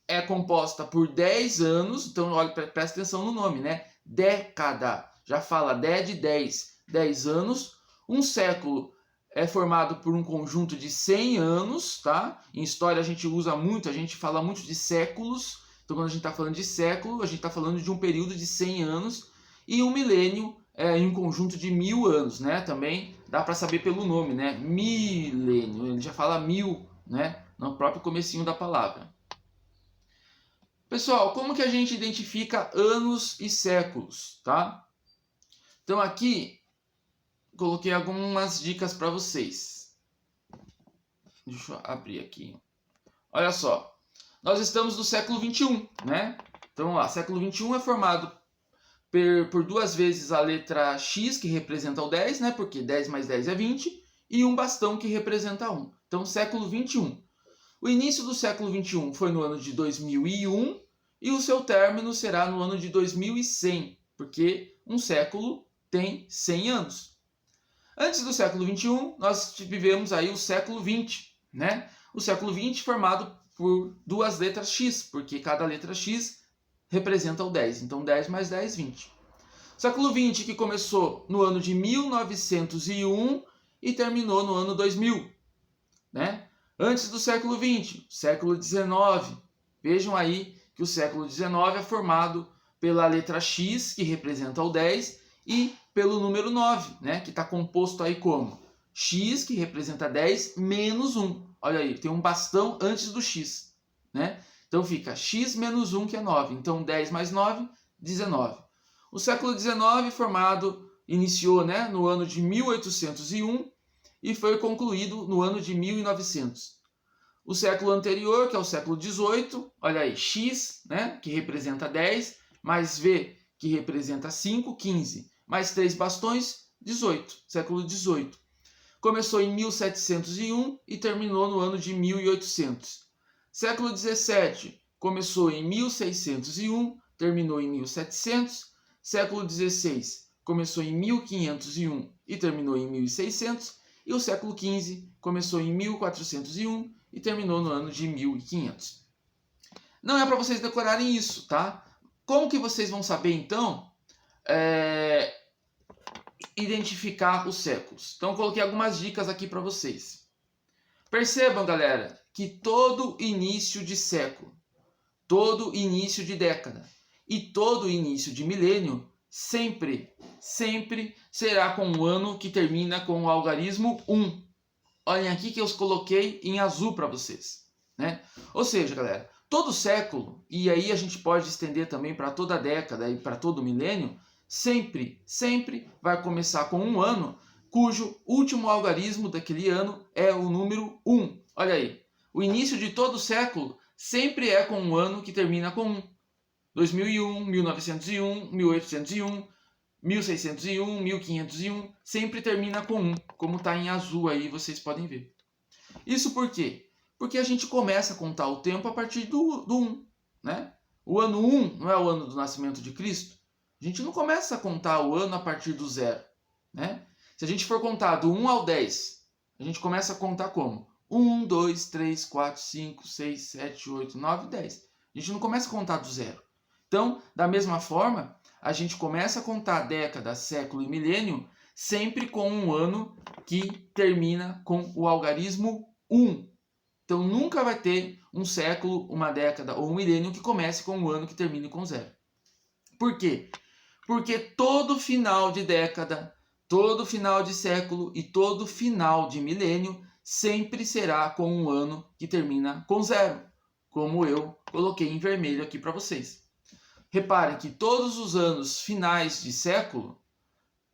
é composta por 10 anos, então olha, presta atenção no nome, né? Década, já fala de 10, 10 anos. Um século é formado por um conjunto de 100 anos, tá? Em história a gente usa muito, a gente fala muito de séculos. Então quando a gente está falando de século, a gente está falando de um período de 100 anos. E um milênio é em um conjunto de 1000 anos, né? Também dá para saber pelo nome, né? Milênio, ele já fala 1000, né? No próprio comecinho da palavra. Pessoal, como que a gente identifica anos e séculos, tá? Então aqui coloquei algumas dicas para vocês. Deixa eu abrir aqui. Olha só, nós estamos no século 21, né? Então vamos lá, século 21 é formado por duas vezes a letra X, que representa o 10, né? Porque 10 mais 10 é 20, e um bastão que representa 1. Então, século 21. O início do século 21 foi no ano de 2001 e o seu término será no ano de 2100, porque um século tem 100 anos. Antes do século 21, nós vivemos aí o século 20, né? O século 20 formado por duas letras X, porque cada letra X representa o 10. Então, 10 mais 10, 20. Século 20 que começou no ano de 1901 e terminou no ano 2000, né? Antes do século 20, século 19. Vejam aí que o século 19 é formado pela letra X, que representa o 10, e pelo número 9, né? Que está composto aí como X, que representa 10, menos 1. Olha aí, tem um bastão antes do X, né? Então fica X menos 1, que é 9. Então 10 mais 9, 19. O século 19 iniciou, né, no ano de 1801 e foi concluído no ano de 1900. O século anterior, que é o século 18, olha aí, X, né, que representa 10, mais V, que representa 5, 15, mais 3 bastões, 18, século 18. Começou em 1701 e terminou no ano de 1800. Século 17 começou em 1601, terminou em 1700. Século 16 começou em 1501 e terminou em 1600. E o século 15 começou em 1401 e terminou no ano de 1500. Não é para vocês decorarem isso, tá? Como que vocês vão saber, então, identificar os séculos? Então, eu coloquei algumas dicas aqui para vocês. Percebam, galera, que todo início de século, todo início de década e todo início de milênio sempre será com um ano que termina com o algarismo 1. Olhem aqui que eu os coloquei em azul para vocês, né? Ou seja, galera, todo século, e aí a gente pode estender também para toda década e para todo milênio, sempre vai começar com um ano cujo último algarismo daquele ano é o número 1. Olha aí, o início de todo século sempre é com um ano que termina com 1. 2001, 1901, 1801, 1601, 1501, sempre termina com 1, como está em azul aí, vocês podem ver. Isso por quê? Porque a gente começa a contar o tempo a partir do 1, né? O ano 1 não é o ano do nascimento de Cristo? A gente não começa a contar o ano a partir do zero, né? Se a gente for contar do 1 ao 10, a gente começa a contar como? 1, 2, 3, 4, 5, 6, 7, 8, 9, 10. A gente não começa a contar do zero. Então, da mesma forma, a gente começa a contar década, século e milênio sempre com um ano que termina com o algarismo 1. Então, nunca vai ter um século, uma década ou um milênio que comece com um ano que termine com 0. Por quê? Porque todo final de década, todo final de século e todo final de milênio sempre será com um ano que termina com 0, como eu coloquei em vermelho aqui para vocês. Reparem que todos os anos finais de século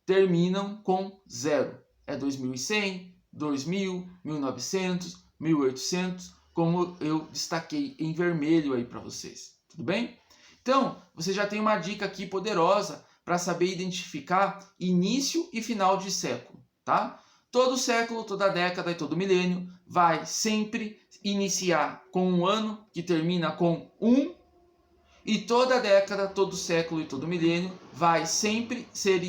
terminam com 0. É 2100, 2000, 1900, 1800, como eu destaquei em vermelho aí para vocês. Tudo bem? Então, você já tem uma dica aqui poderosa para saber identificar início e final de século, tá? Todo século, toda década e todo milênio vai sempre iniciar com um ano que termina com 1, e toda década, todo século e todo milênio vai sempre ser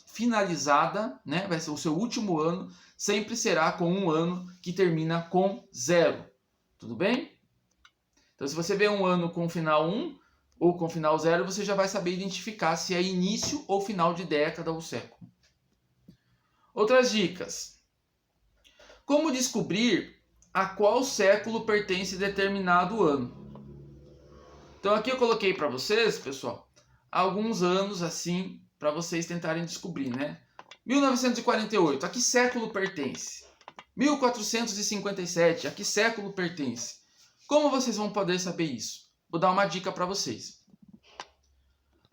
finalizada, né? Vai ser o seu último ano, sempre será com um ano que termina com 0. Tudo bem? Então, se você vê um ano com final 1 ou com final 0, você já vai saber identificar se é início ou final de década ou século. Outras dicas. Como descobrir a qual século pertence determinado ano? Então aqui eu coloquei para vocês, pessoal, alguns anos assim para vocês tentarem descobrir, né? 1948, a que século pertence? 1457, a que século pertence? Como vocês vão poder saber isso? Vou dar uma dica para vocês.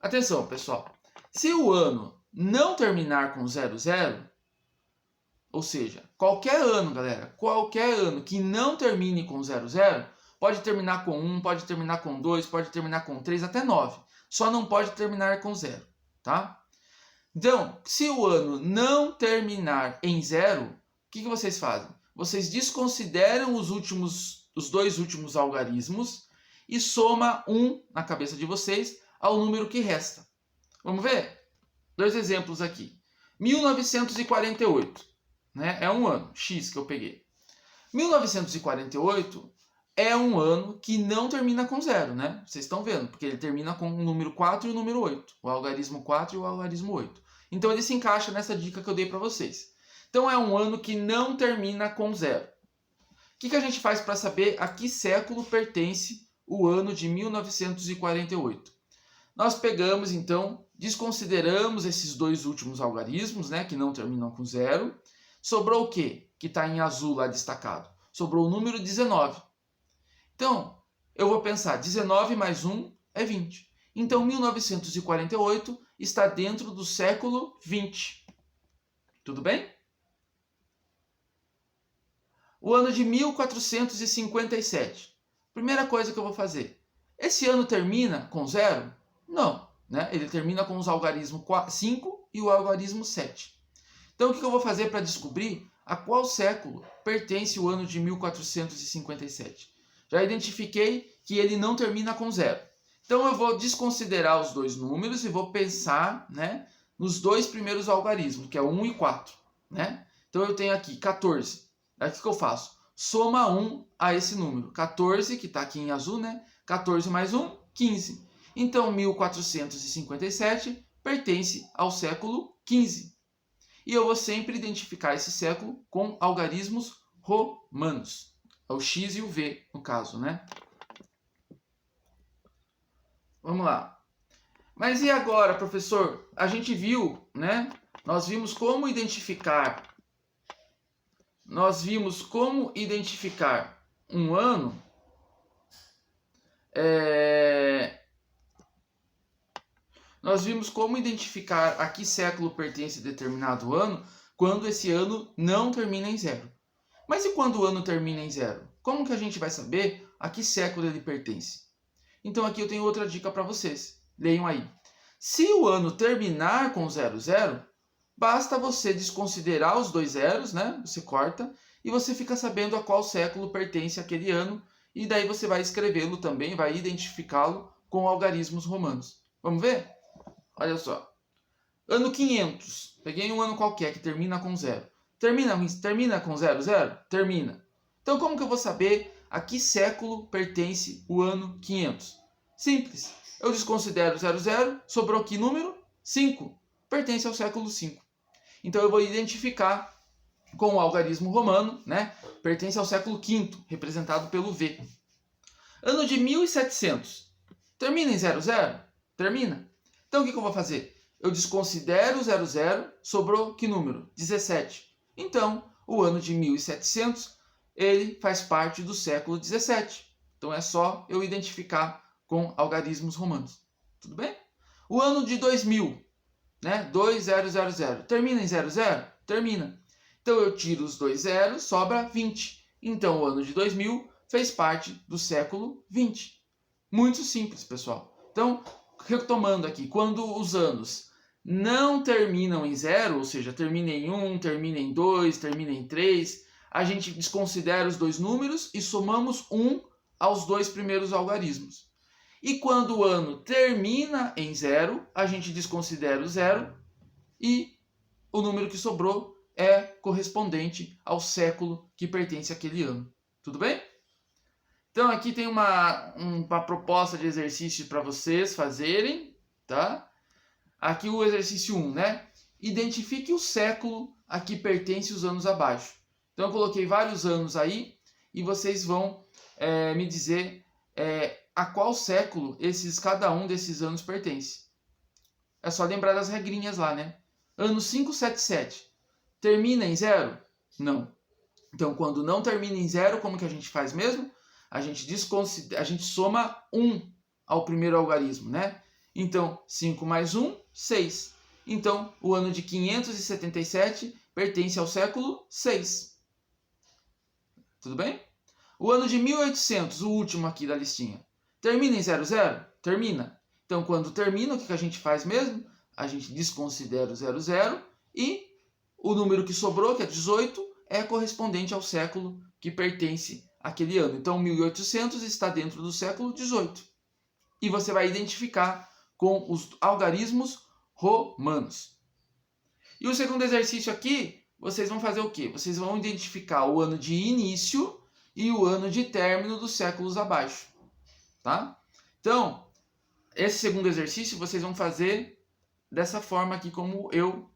Atenção, pessoal. Se o ano não terminar com 00, ou seja, qualquer ano, galera, qualquer ano que não termine com 00, pode terminar com 1, pode terminar com 2, pode terminar com 3, até 9. Só não pode terminar com 0, tá? Então, se o ano não terminar em 0, o que vocês fazem? Vocês desconsideram os dois últimos algarismos e soma 1 na cabeça de vocês ao número que resta. Vamos ver? Dois exemplos aqui. 1948, né? É um ano, X que eu peguei. 1948 é um ano que não termina com 0, né? Vocês estão vendo, porque ele termina com o número 4 e o número 8. O algarismo 4 e o algarismo 8. Então ele se encaixa nessa dica que eu dei para vocês. Então é um ano que não termina com 0. O que a gente faz para saber a que século pertence o ano de 1948? Nós pegamos, então, desconsideramos esses dois últimos algarismos, né, que não terminam com 0. Sobrou o quê? Que está em azul lá destacado. Sobrou o número 19. Então, eu vou pensar, 19 mais 1 é 20. Então, 1948 está dentro do século 20. Tudo bem? O ano de 1457. Primeira coisa que eu vou fazer. Esse ano termina com 0? Não, né? Ele termina com os algarismos 5 e o algarismo 7. Então, o que eu vou fazer para descobrir a qual século pertence o ano de 1457? Já identifiquei que ele não termina com 0. Então, eu vou desconsiderar os dois números e vou pensar, né, nos dois primeiros algarismos, que é 1 e 4. Né? Então, eu tenho aqui 14. Aí, o que eu faço? Soma 1 a esse número. 14, que está aqui em azul, né? 14 mais 1, 15. Então, 1457 pertence ao século 15. E eu vou sempre identificar esse século com algarismos romanos. É o X e o V, no caso, né? Vamos lá. Mas e agora, professor? A gente viu, né? Nós vimos como identificar um ano. Nós vimos como identificar a que século pertence determinado ano quando esse ano não termina em 0. Mas e quando o ano termina em 0? Como que a gente vai saber a que século ele pertence? Então aqui eu tenho outra dica para vocês. Leiam aí. Se o ano terminar com 00, basta você desconsiderar os dois zeros, né? Você corta e você fica sabendo a qual século pertence aquele ano. E daí você vai escrevê-lo também, vai identificá-lo com algarismos romanos. Vamos ver? Olha só. Ano 500. Peguei um ano qualquer que termina com 0. Termina com 00? Termina. Então como que eu vou saber a que século pertence o ano 500? Simples. Eu desconsidero 00, sobrou que número? 5. Pertence ao século 5. Então eu vou identificar com o algarismo romano, né? Pertence ao século V, representado pelo V. Ano de 1700. Termina em 00? Termina. Então o que eu vou fazer? Eu desconsidero 00, sobrou que número? 17. Então, o ano de 1700, ele faz parte do século 17. Então é só eu identificar com algarismos romanos. Tudo bem? O ano de 2000, né? 2000. Termina em 00? Termina. Então eu tiro os dois zeros, sobra 20. Então o ano de 2000 fez parte do século 20. Muito simples, pessoal. Então, retomando aqui, quando os anos não terminam em 0, ou seja, termina em 1, termina em 2, termina em 3, a gente desconsidera os dois números e somamos 1 aos dois primeiros algarismos. E quando o ano termina em 0, a gente desconsidera o 0 e o número que sobrou é correspondente ao século que pertence àquele ano. Tudo bem? Então aqui tem uma proposta de exercício para vocês fazerem, tá? Aqui o exercício 1, né? Identifique o século a que pertence os anos abaixo. Então eu coloquei vários anos aí e vocês vão me dizer a qual século cada um desses anos pertence. É só lembrar das regrinhas lá, né? Ano 577. Termina em 0? Não. Então, quando não termina em 0, como que a gente faz mesmo? A gente soma 1 ao primeiro algarismo, né? Então, 5 mais 1, 6. Então, o ano de 577 pertence ao século 6. Tudo bem? O ano de 1800, o último aqui da listinha. Termina em 00? Termina. Então, quando termina, o que a gente faz mesmo? A gente desconsidera o 00 e o número que sobrou, que é 18, é correspondente ao século que pertence àquele ano. Então, 1800 está dentro do século 18. E você vai identificar com os algarismos romanos. E o segundo exercício aqui, vocês vão fazer o quê? Vocês vão identificar o ano de início e o ano de término dos séculos abaixo. Tá? Então, esse segundo exercício vocês vão fazer dessa forma aqui como eu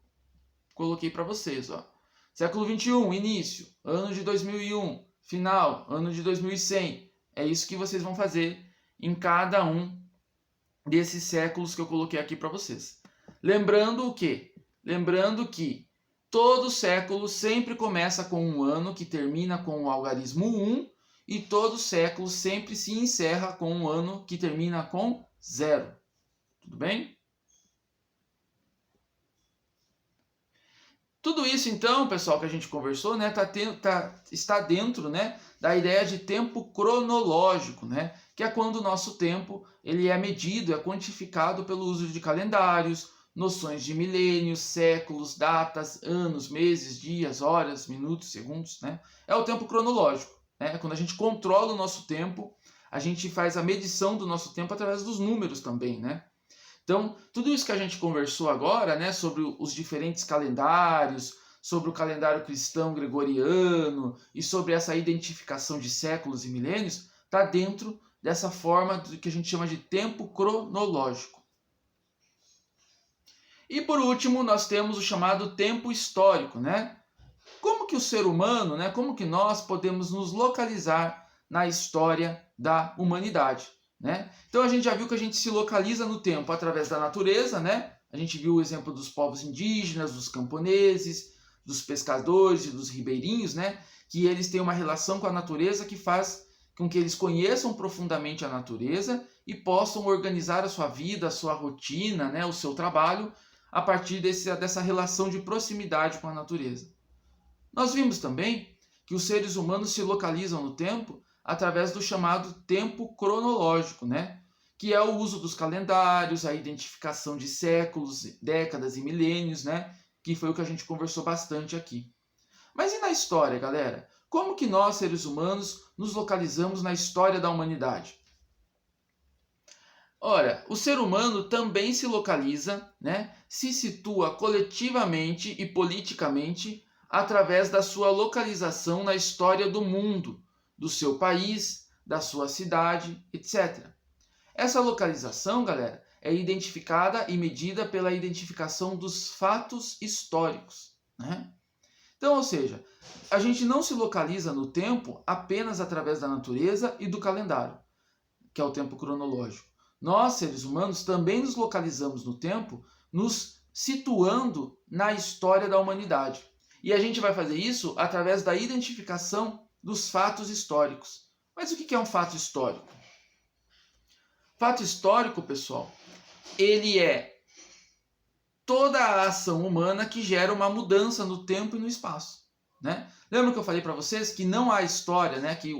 coloquei para vocês. Ó. Século 21, início. Ano de 2001, final. Ano de 2100. É isso que vocês vão fazer em cada um desses séculos que eu coloquei aqui para vocês. Lembrando o quê? Lembrando que todo século sempre começa com um ano que termina com o algarismo 1 e todo século sempre se encerra com um ano que termina com 0. Tudo bem? Tudo isso, então, pessoal, que a gente conversou, né, está dentro, né, da ideia de tempo cronológico, né, que é quando o nosso tempo ele é medido, é quantificado pelo uso de calendários, noções de milênios, séculos, datas, anos, meses, dias, horas, minutos, segundos, né? É o tempo cronológico, né? Quando a gente controla o nosso tempo, a gente faz a medição do nosso tempo através dos números também, né? Então, tudo isso que a gente conversou agora, né, sobre os diferentes calendários, sobre o calendário cristão gregoriano e sobre essa identificação de séculos e milênios, está dentro dessa forma que a gente chama de tempo cronológico. E por último, nós temos o chamado tempo histórico, né? Como que o ser humano, né, como que nós podemos nos localizar na história da humanidade, né? Então a gente já viu que a gente se localiza no tempo através da natureza, né? A gente viu o exemplo dos povos indígenas, dos camponeses, dos pescadores e dos ribeirinhos, né? Que eles têm uma relação com a natureza que faz com que eles conheçam profundamente a natureza e possam organizar a sua vida, a sua rotina, né, o seu trabalho, a partir dessa relação de proximidade com a natureza. Nós vimos também que os seres humanos se localizam no tempo através do chamado tempo cronológico, né? Que é o uso dos calendários, a identificação de séculos, décadas e milênios, né? Que foi o que a gente conversou bastante aqui. Mas e na história, galera? Como que nós, seres humanos, nos localizamos na história da humanidade? Ora, o ser humano também se localiza, né, se situa coletivamente e politicamente através da sua localização na história do mundo, do seu país, da sua cidade, etc. Essa localização, galera, é identificada e medida pela identificação dos fatos históricos, né? Então, ou seja, a gente não se localiza no tempo apenas através da natureza e do calendário, que é o tempo cronológico. Nós, seres humanos, também nos localizamos no tempo, nos situando na história da humanidade. E a gente vai fazer isso através da identificação dos fatos históricos. Mas o que é um fato histórico? Fato histórico, pessoal, ele é toda a ação humana que gera uma mudança no tempo e no espaço, né? Lembra que eu falei para vocês que não há história, né? Que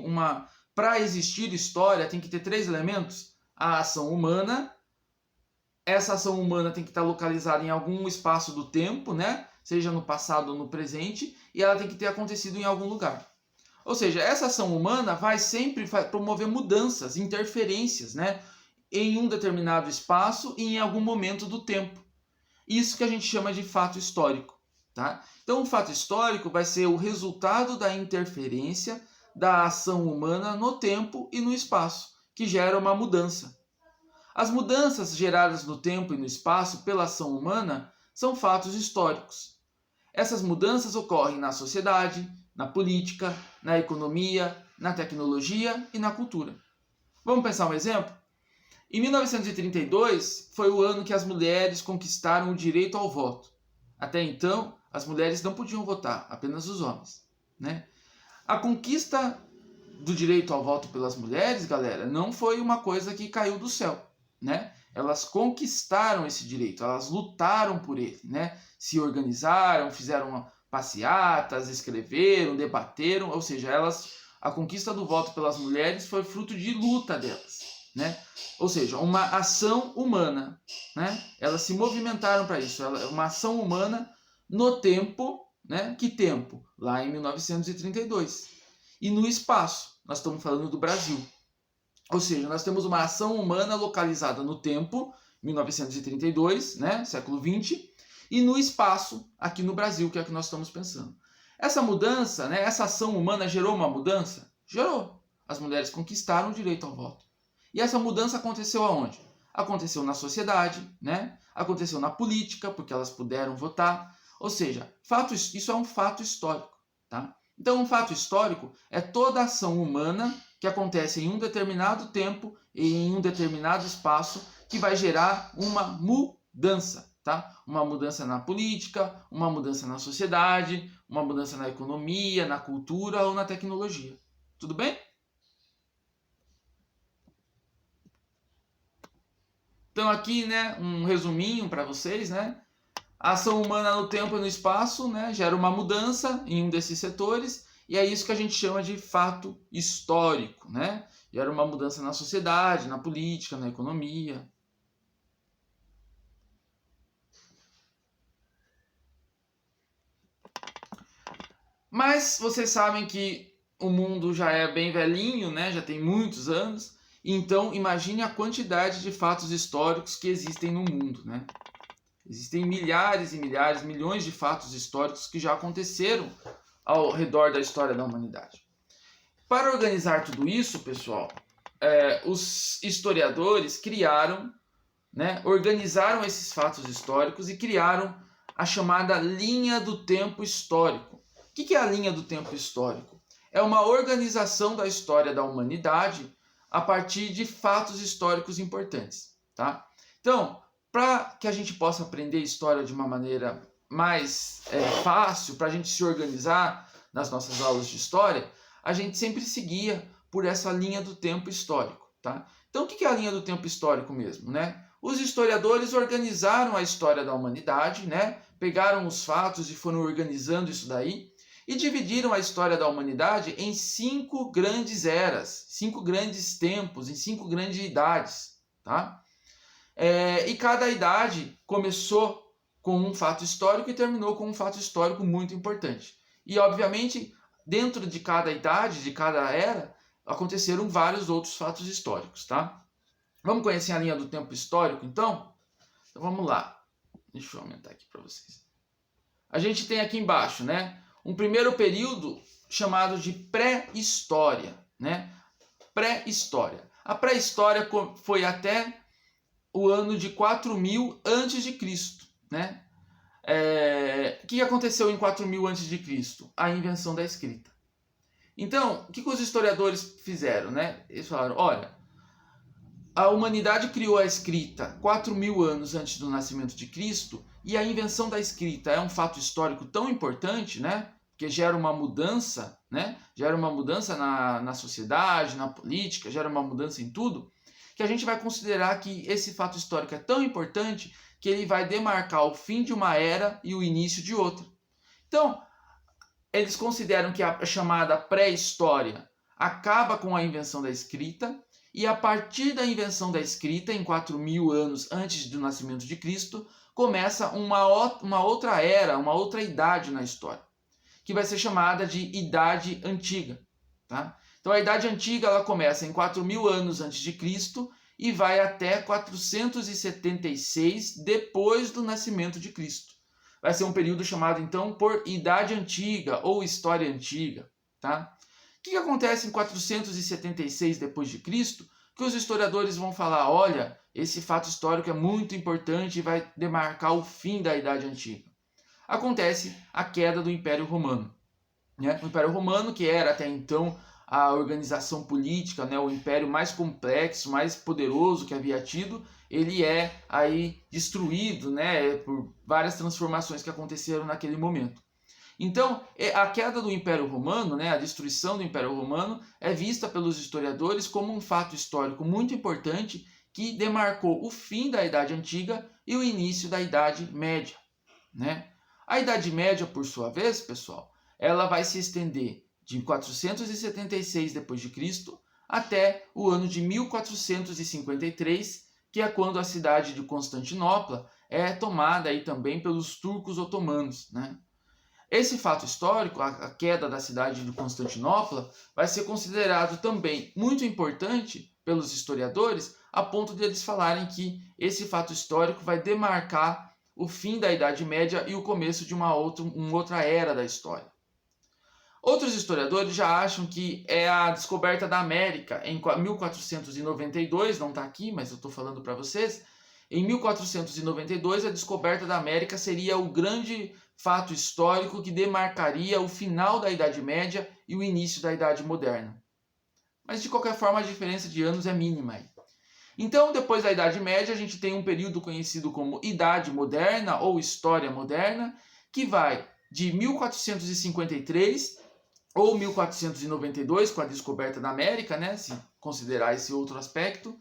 para existir história tem que ter 3 elementos: a ação humana, essa ação humana tem que estar localizada em algum espaço do tempo, né? Seja no passado ou no presente, e ela tem que ter acontecido em algum lugar. Ou seja, essa ação humana vai sempre promover mudanças, interferências, né? Em um determinado espaço e em algum momento do tempo. Isso que a gente chama de fato histórico, tá? Então, o fato histórico vai ser o resultado da interferência da ação humana no tempo e no espaço, que gera uma mudança. As mudanças geradas no tempo e no espaço pela ação humana são fatos históricos. Essas mudanças ocorrem na sociedade, na política, na economia, na tecnologia e na cultura. Vamos pensar um exemplo? Em 1932 foi o ano que as mulheres conquistaram o direito ao voto. Até então, as mulheres não podiam votar, apenas os homens, né? A conquista do direito ao voto pelas mulheres, galera, não foi uma coisa que caiu do céu, né? Elas conquistaram esse direito, elas lutaram por ele, né? Se organizaram, fizeram passeatas, escreveram, debateram, ou seja, a conquista do voto pelas mulheres foi fruto de luta delas, né? Ou seja, uma ação humana, né? Elas se movimentaram para isso, uma ação humana no tempo, né? Que tempo? Lá em 1932. E no espaço, nós estamos falando do Brasil. Ou seja, nós temos uma ação humana localizada no tempo, 1932, né? Século 20, e no espaço, aqui no Brasil, que é o que nós estamos pensando. Essa mudança, né? Essa ação humana gerou uma mudança? Gerou. As mulheres conquistaram o direito ao voto. E essa mudança aconteceu aonde? Aconteceu na sociedade, né? Aconteceu na política, porque elas puderam votar. Ou seja, isso é um fato histórico, tá? Então, um fato histórico é toda ação humana que acontece em um determinado tempo e em um determinado espaço que vai gerar uma mudança, tá? Uma mudança na política, uma mudança na sociedade, uma mudança na economia, na cultura ou na tecnologia. Tudo bem? Então aqui, né, um resuminho para vocês, né? A ação humana no tempo e no espaço, né, gera uma mudança em um desses setores, e é isso que a gente chama de fato histórico, né? Gera uma mudança na sociedade, na política, na economia. Mas vocês sabem que o mundo já é bem velhinho, né? Já tem muitos anos. Então imagine a quantidade de fatos históricos que existem no mundo, né? Existem milhares e milhares, milhões de fatos históricos que já aconteceram ao redor da história da humanidade. Para organizar tudo isso, pessoal, os historiadores criaram, né, organizaram esses fatos históricos e criaram a chamada linha do tempo histórico. O que é a linha do tempo histórico? É uma organização da história da humanidade a partir de fatos históricos importantes, tá? Então, para que a gente possa aprender história de uma maneira mais fácil, para a gente se organizar nas nossas aulas de história, a gente sempre seguia por essa linha do tempo histórico, tá? Então, o que é a linha do tempo histórico mesmo, né? Os historiadores organizaram a história da humanidade, né? Pegaram os fatos e foram organizando isso daí e dividiram a história da humanidade em 5 grandes eras, 5 grandes tempos, em 5 grandes idades, tá? E cada idade começou com um fato histórico e terminou com um fato histórico muito importante. E, obviamente, dentro de cada idade, de cada era, aconteceram vários outros fatos históricos, tá? Vamos conhecer a linha do tempo histórico, então? Então vamos lá. Deixa eu aumentar aqui para vocês. A gente tem aqui embaixo, né, um primeiro período chamado de pré-história, né? Pré-história. A pré-história foi até o ano de 4000 antes de Cristo, né? O que aconteceu em 4000 antes de Cristo? A invenção da escrita. Então, o que os historiadores fizeram, né? Eles falaram, olha, a humanidade criou a escrita 4000 anos antes do nascimento de Cristo, e a invenção da escrita é um fato histórico tão importante, né? Que gera uma mudança, né? Gera uma mudança na sociedade, na política, gera uma mudança em tudo, que a gente vai considerar que esse fato histórico é tão importante que ele vai demarcar o fim de uma era e o início de outra. Então, eles consideram que a chamada pré-história acaba com a invenção da escrita, e a partir da invenção da escrita, em 4000 anos antes do nascimento de Cristo, começa uma outra era, uma outra idade na história, que vai ser chamada de Idade Antiga. Tá? Então a Idade Antiga ela começa em 4000 anos antes de Cristo e vai até 476 depois do nascimento de Cristo. Vai ser um período chamado então por Idade Antiga ou História Antiga. Tá? O que acontece em 476 depois de Cristo? Que os historiadores vão falar, olha, esse fato histórico é muito importante e vai demarcar o fim da Idade Antiga. Acontece a queda do Império Romano. Né? O Império Romano, que era até então a organização política, né, o império mais complexo, mais poderoso que havia tido, ele é aí destruído, né, por várias transformações que aconteceram naquele momento. Então, a queda do Império Romano, né, a destruição do Império Romano, é vista pelos historiadores como um fato histórico muito importante que demarcou o fim da Idade Antiga e o início da Idade Média. Né? A Idade Média, por sua vez, pessoal, ela vai se estender de 476 d.C. até o ano de 1453, que é quando a cidade de Constantinopla é tomada aí também pelos turcos otomanos, né? Esse fato histórico, a queda da cidade de Constantinopla, vai ser considerado também muito importante pelos historiadores, a ponto de eles falarem que esse fato histórico vai demarcar o fim da Idade Média e o começo de uma outra era da história. Outros historiadores já acham que é a descoberta da América em 1492, não está aqui, mas eu estou falando para vocês. Em 1492, a descoberta da América seria o grande fato histórico que demarcaria o final da Idade Média e o início da Idade Moderna. Mas, de qualquer forma, a diferença de anos é mínima. Então, depois da Idade Média, a gente tem um período conhecido como Idade Moderna ou História Moderna, que vai de 1453 ou 1492, com a descoberta da América, né, se considerar esse outro aspecto,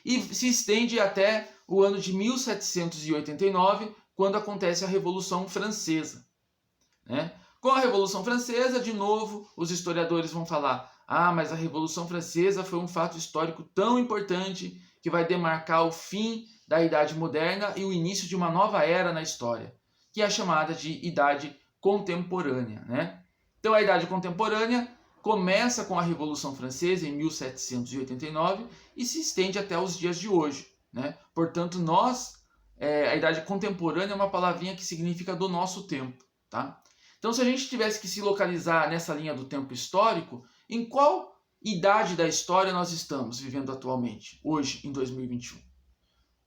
e se estende até o ano de 1789, quando acontece a Revolução Francesa. Né? Com a Revolução Francesa, de novo, os historiadores vão falar, mas a Revolução Francesa foi um fato histórico tão importante que vai demarcar o fim da Idade Moderna e o início de uma nova era na história, que é chamada de Idade Contemporânea. Né? Então a Idade Contemporânea começa com a Revolução Francesa em 1789 e se estende até os dias de hoje. Né? Portanto, a Idade Contemporânea é uma palavrinha que significa do nosso tempo. Tá? Então, se a gente tivesse que se localizar nessa linha do tempo histórico, em qual idade da história nós estamos vivendo atualmente, hoje, em 2021?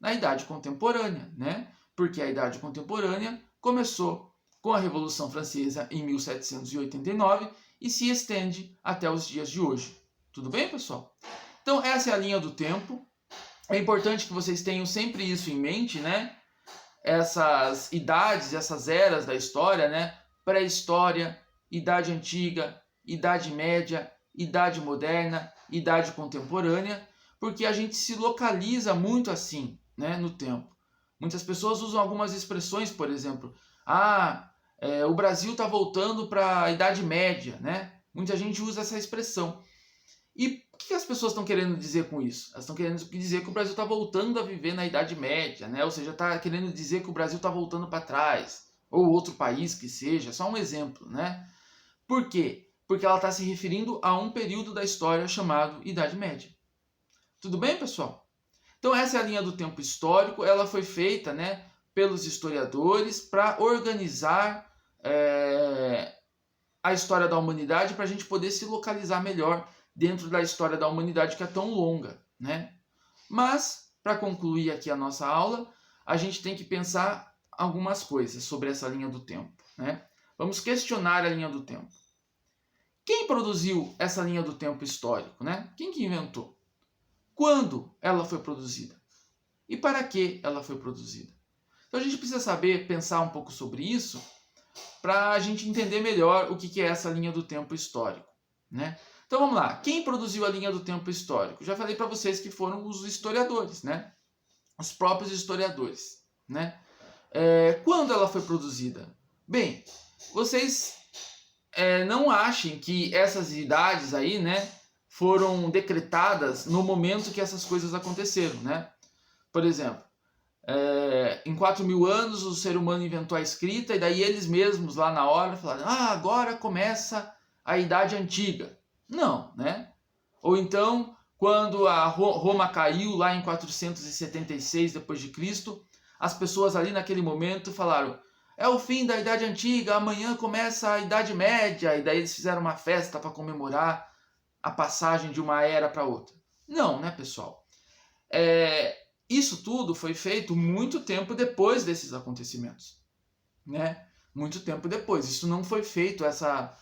Na Idade Contemporânea, né? Porque a Idade Contemporânea começou com a Revolução Francesa em 1789 e se estende até os dias de hoje. Tudo bem, pessoal? Então, essa é a linha do tempo. É importante que vocês tenham sempre isso em mente, né? Essas idades, essas eras da história, né? Pré-história, Idade Antiga, Idade Média, Idade Moderna, Idade Contemporânea, porque a gente se localiza muito assim, né, no tempo. Muitas pessoas usam algumas expressões, por exemplo, o Brasil está voltando para a Idade Média, né? Muita gente usa essa expressão. E o que as pessoas estão querendo dizer com isso? Elas estão querendo dizer que o Brasil está voltando a viver na Idade Média, né? Ou seja, está querendo dizer que o Brasil está voltando para trás, ou outro país que seja, só um exemplo, né? Por quê? Porque ela está se referindo a um período da história chamado Idade Média. Tudo bem, pessoal? Então essa é a linha do tempo histórico, ela foi feita, né, pelos historiadores para organizar a história da humanidade, para a gente poder se localizar melhor dentro da história da humanidade, que é tão longa, né? Mas, para concluir aqui a nossa aula, a gente tem que pensar algumas coisas sobre essa linha do tempo, né? Vamos questionar a linha do tempo. Quem produziu essa linha do tempo histórico, né? Quem que inventou? Quando ela foi produzida? E para que ela foi produzida? Então a gente precisa saber, pensar um pouco sobre isso, para a gente entender melhor o que é essa linha do tempo histórico, né? Então vamos lá, quem produziu a linha do tempo histórico? Já falei para vocês que foram os historiadores, né? Os próprios historiadores, né? Quando ela foi produzida? Bem, vocês não achem que essas idades aí, né, foram decretadas no momento que essas coisas aconteceram, né? Por exemplo, em 4.000 anos o ser humano inventou a escrita e daí eles mesmos lá na hora falaram, agora começa a Idade Antiga. Não, né? Ou então, quando a Roma caiu lá em 476 depois de Cristo, as pessoas ali naquele momento falaram, é o fim da Idade Antiga, amanhã começa a Idade Média, e daí eles fizeram uma festa para comemorar a passagem de uma era para outra. Não, né, pessoal? Isso tudo foi feito muito tempo depois desses acontecimentos, né? Muito tempo depois. Isso não foi feito, essa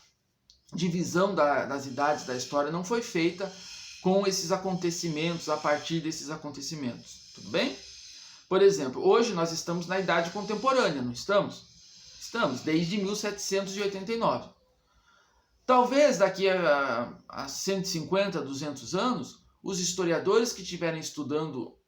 divisão das idades da história não foi feita com esses acontecimentos, a partir desses acontecimentos, tudo bem? Por exemplo, hoje nós estamos na idade contemporânea, não estamos? Estamos, desde 1789. Talvez daqui a 150, 200 anos, os historiadores que estiverem estudando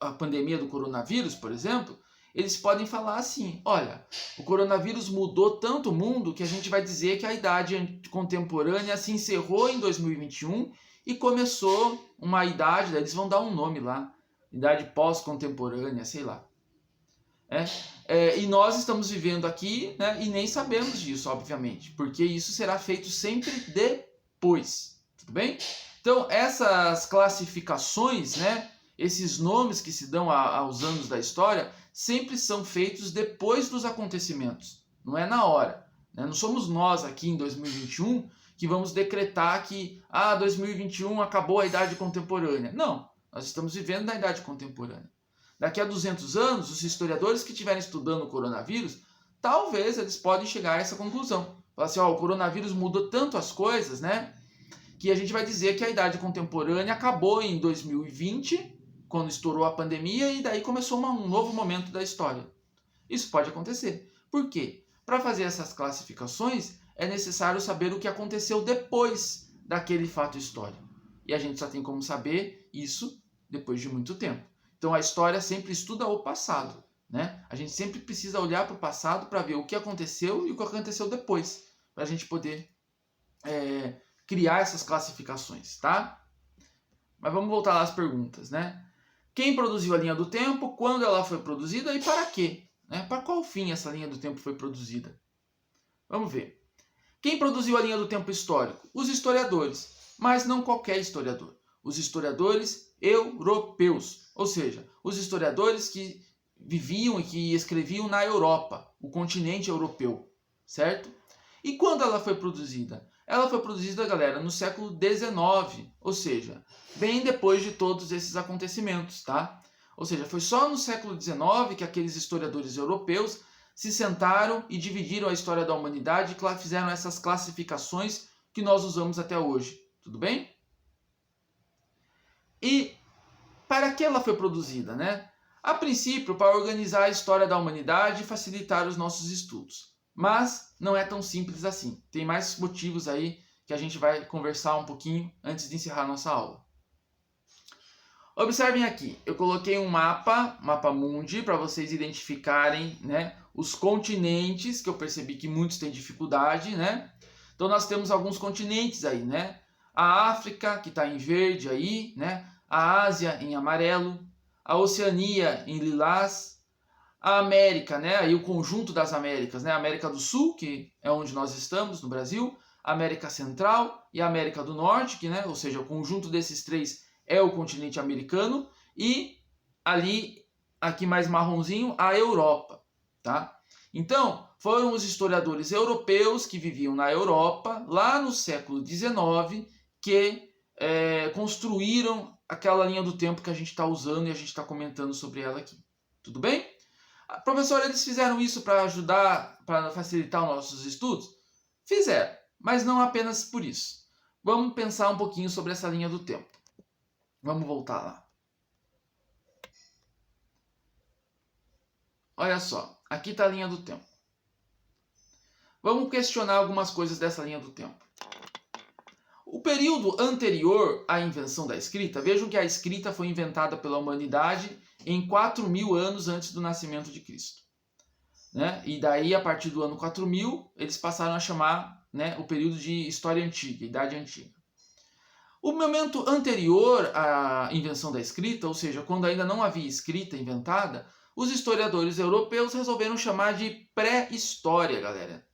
a pandemia do coronavírus, por exemplo, eles podem falar assim, olha, o coronavírus mudou tanto o mundo que a gente vai dizer que a idade contemporânea se encerrou em 2021 e começou uma idade, daí eles vão dar um nome lá, idade pós-contemporânea, sei lá. E nós estamos vivendo aqui, né, e nem sabemos disso, obviamente, porque isso será feito sempre depois, tudo bem? Então, essas classificações, né, esses nomes que se dão aos anos da história, sempre são feitos depois dos acontecimentos, não é na hora, né? Não somos nós aqui em 2021 que vamos decretar que 2021 acabou a idade contemporânea. Não, nós estamos vivendo na idade contemporânea. Daqui a 200 anos, os historiadores que estiverem estudando o coronavírus, talvez eles podem chegar a essa conclusão. Falar assim, o coronavírus mudou tanto as coisas, né, que a gente vai dizer que a idade contemporânea acabou em 2020, quando estourou a pandemia, e daí começou um novo momento da história. Isso pode acontecer. Por quê? Para fazer essas classificações, é necessário saber o que aconteceu depois daquele fato histórico. E a gente só tem como saber isso depois de muito tempo. Então a história sempre estuda o passado, né? A gente sempre precisa olhar para o passado para ver o que aconteceu e o que aconteceu depois, para a gente poder criar essas classificações, tá? Mas vamos voltar lá às perguntas, né? Quem produziu a linha do tempo, quando ela foi produzida e para quê? Né? Para qual fim essa linha do tempo foi produzida? Vamos ver. Quem produziu a linha do tempo histórico? Os historiadores, mas não qualquer historiador. Os historiadores europeus, ou seja, os historiadores que viviam e que escreviam na Europa, o continente europeu, certo? E quando ela foi produzida? Ela foi produzida, galera, no século XIX, ou seja, bem depois de todos esses acontecimentos, tá? Ou seja, foi só no século XIX que aqueles historiadores europeus se sentaram e dividiram a história da humanidade e fizeram essas classificações que nós usamos até hoje, tudo bem? E para que ela foi produzida, né? A princípio, para organizar a história da humanidade e facilitar os nossos estudos. Mas não é tão simples assim. Tem mais motivos aí que a gente vai conversar um pouquinho antes de encerrar a nossa aula. Observem aqui, eu coloquei um mapa mundi, para vocês identificarem, né, os continentes, que eu percebi que muitos têm dificuldade, né? Então nós temos alguns continentes aí, né? A África, que está em verde aí, né? A Ásia em amarelo, a Oceania em lilás, a América, né? Aí o conjunto das Américas, né? A América do Sul, que é onde nós estamos, no Brasil, a América Central e a América do Norte, que, né? Ou seja, o conjunto desses três é o continente americano e ali, aqui mais marronzinho, a Europa, tá? Então, foram os historiadores europeus que viviam na Europa, lá no século XIX, que construíram aquela linha do tempo que a gente está usando e a gente está comentando sobre ela aqui. Tudo bem? Professor, eles fizeram isso para ajudar, para facilitar os nossos estudos? Fizeram, mas não apenas por isso. Vamos pensar um pouquinho sobre essa linha do tempo. Vamos voltar lá. Olha só, aqui está a linha do tempo. Vamos questionar algumas coisas dessa linha do tempo. O período anterior à invenção da escrita, vejam que a escrita foi inventada pela humanidade em 4.000 anos antes do nascimento de Cristo. Né? E daí, a partir do ano 4.000, eles passaram a chamar, né, o período de História Antiga, Idade Antiga. O momento anterior à invenção da escrita, ou seja, quando ainda não havia escrita inventada, os historiadores europeus resolveram chamar de pré-história, galera.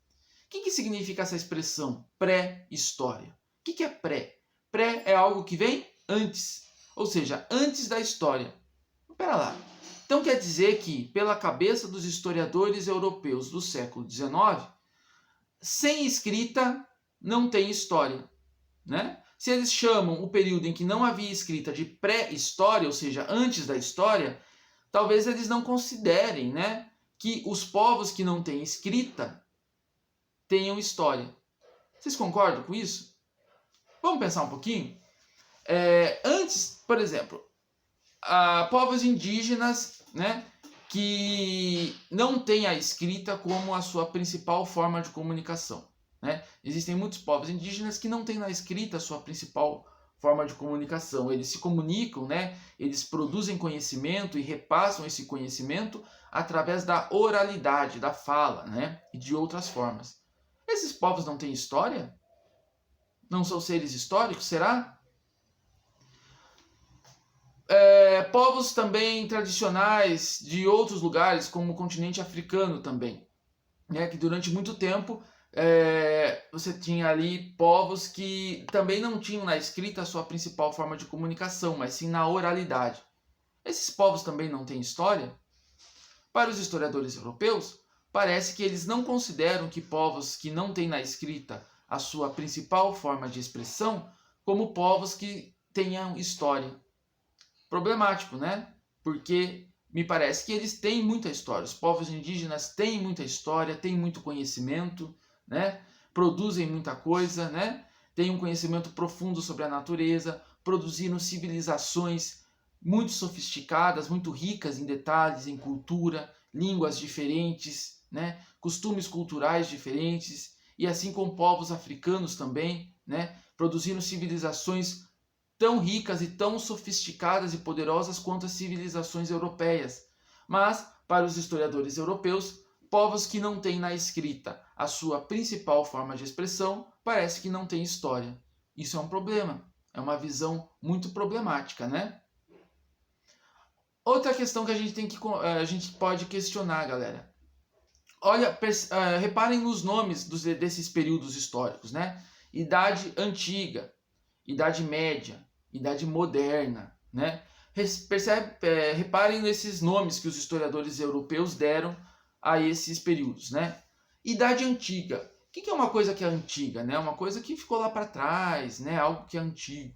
O que significa essa expressão pré-história? O que é pré? Pré é algo que vem antes, ou seja, antes da história. Espera lá. Então quer dizer que, pela cabeça dos historiadores europeus do século XIX, sem escrita não tem história, né? Se eles chamam o período em que não havia escrita de pré-história, ou seja, antes da história, talvez eles não considerem, né, que os povos que não têm escrita tenham história. Vocês concordam com isso? Vamos pensar um pouquinho? Antes, por exemplo, povos indígenas, né, que não têm a escrita como a sua principal forma de comunicação. Né? Existem muitos povos indígenas que não têm na escrita a sua principal forma de comunicação. Eles se comunicam, né? Eles produzem conhecimento e repassam esse conhecimento através da oralidade, da fala, né? E de outras formas. Esses povos não têm história? Não são seres históricos, será? Povos também tradicionais de outros lugares, como o continente africano também, né? Que durante muito tempo você tinha ali povos que também não tinham na escrita a sua principal forma de comunicação, mas sim na oralidade. Esses povos também não têm história? Para os historiadores europeus, parece que eles não consideram que povos que não têm na escrita a sua principal forma de expressão como povos que tenham história. Problemático, né? Porque me parece que eles têm muita história. Os povos indígenas têm muita história, têm muito conhecimento, né? Produzem muita coisa, né? Têm um conhecimento profundo sobre a natureza, produziram civilizações muito sofisticadas, muito ricas em detalhes, em cultura, línguas diferentes, né? Costumes culturais diferentes, e assim como povos africanos também, né? Produziram civilizações tão ricas e tão sofisticadas e poderosas quanto as civilizações europeias. Mas, para os historiadores europeus, povos que não têm na escrita a sua principal forma de expressão, parece que não têm história. Isso é um problema, é uma visão muito problemática, né? Outra questão que a gente pode questionar, galera. Olha, reparem nos nomes desses períodos históricos, né? Idade Antiga, Idade Média, Idade Moderna, né? Reparem nesses nomes que os historiadores europeus deram a esses períodos, né? Idade Antiga. O que é uma coisa que é antiga, né? Uma coisa que ficou lá para trás, né? Algo que é antigo.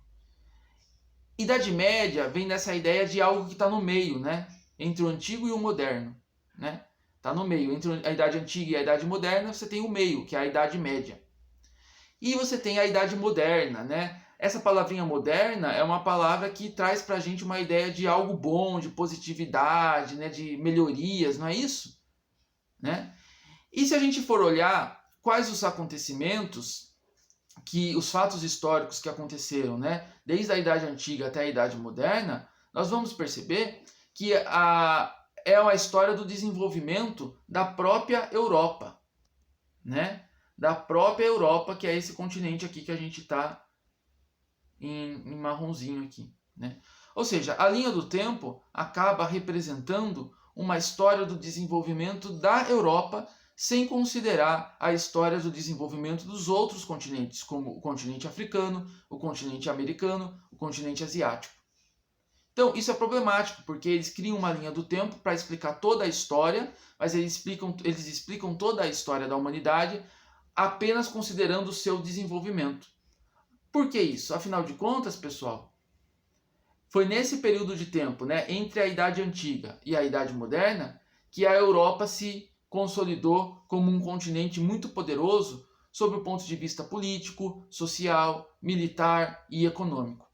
Idade Média vem dessa ideia de algo que está no meio, né? Entre o antigo e o moderno, né? Está no meio. Entre a Idade Antiga e a Idade Moderna, você tem o meio, que é a Idade Média. E você tem a Idade Moderna, né? Essa palavrinha moderna é uma palavra que traz para a gente uma ideia de algo bom, de positividade, né? De melhorias, não é isso? Né? E se a gente for olhar quais os acontecimentos, os fatos históricos que aconteceram, né? Desde a Idade Antiga até a Idade Moderna, nós vamos perceber que é a história do desenvolvimento da própria Europa, né? Da própria Europa, que é esse continente aqui que a gente está em marronzinho aqui, né? Ou seja, a linha do tempo acaba representando uma história do desenvolvimento da Europa sem considerar a história do desenvolvimento dos outros continentes, como o continente africano, o continente americano, o continente asiático. Então, isso é problemático, porque eles criam uma linha do tempo para explicar toda a história, mas eles explicam toda a história da humanidade apenas considerando o seu desenvolvimento. Por que isso? Afinal de contas, pessoal, foi nesse período de tempo, né, entre a Idade Antiga e a Idade Moderna, que a Europa se consolidou como um continente muito poderoso sob o ponto de vista político, social, militar e econômico,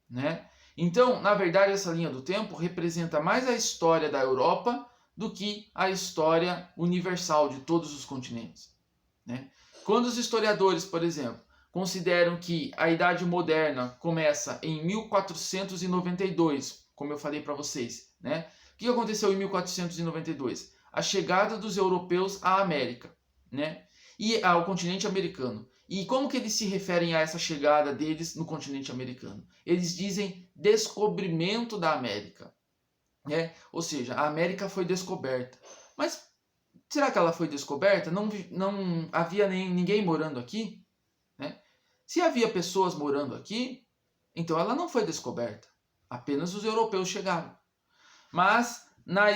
né? Então, na verdade, essa linha do tempo representa mais a história da Europa do que a história universal de todos os continentes, né? Quando os historiadores, por exemplo, consideram que a Idade Moderna começa em 1492, como eu falei para vocês, né? O que aconteceu em 1492? A chegada dos europeus à América, né? E ao continente americano. E como que eles se referem a essa chegada deles no continente americano? Eles dizem descobrimento da América, né? Ou seja, a América foi descoberta. Mas será que ela foi descoberta? Não havia ninguém morando aqui, né? Se havia pessoas morando aqui, então ela não foi descoberta. Apenas os europeus chegaram. Mas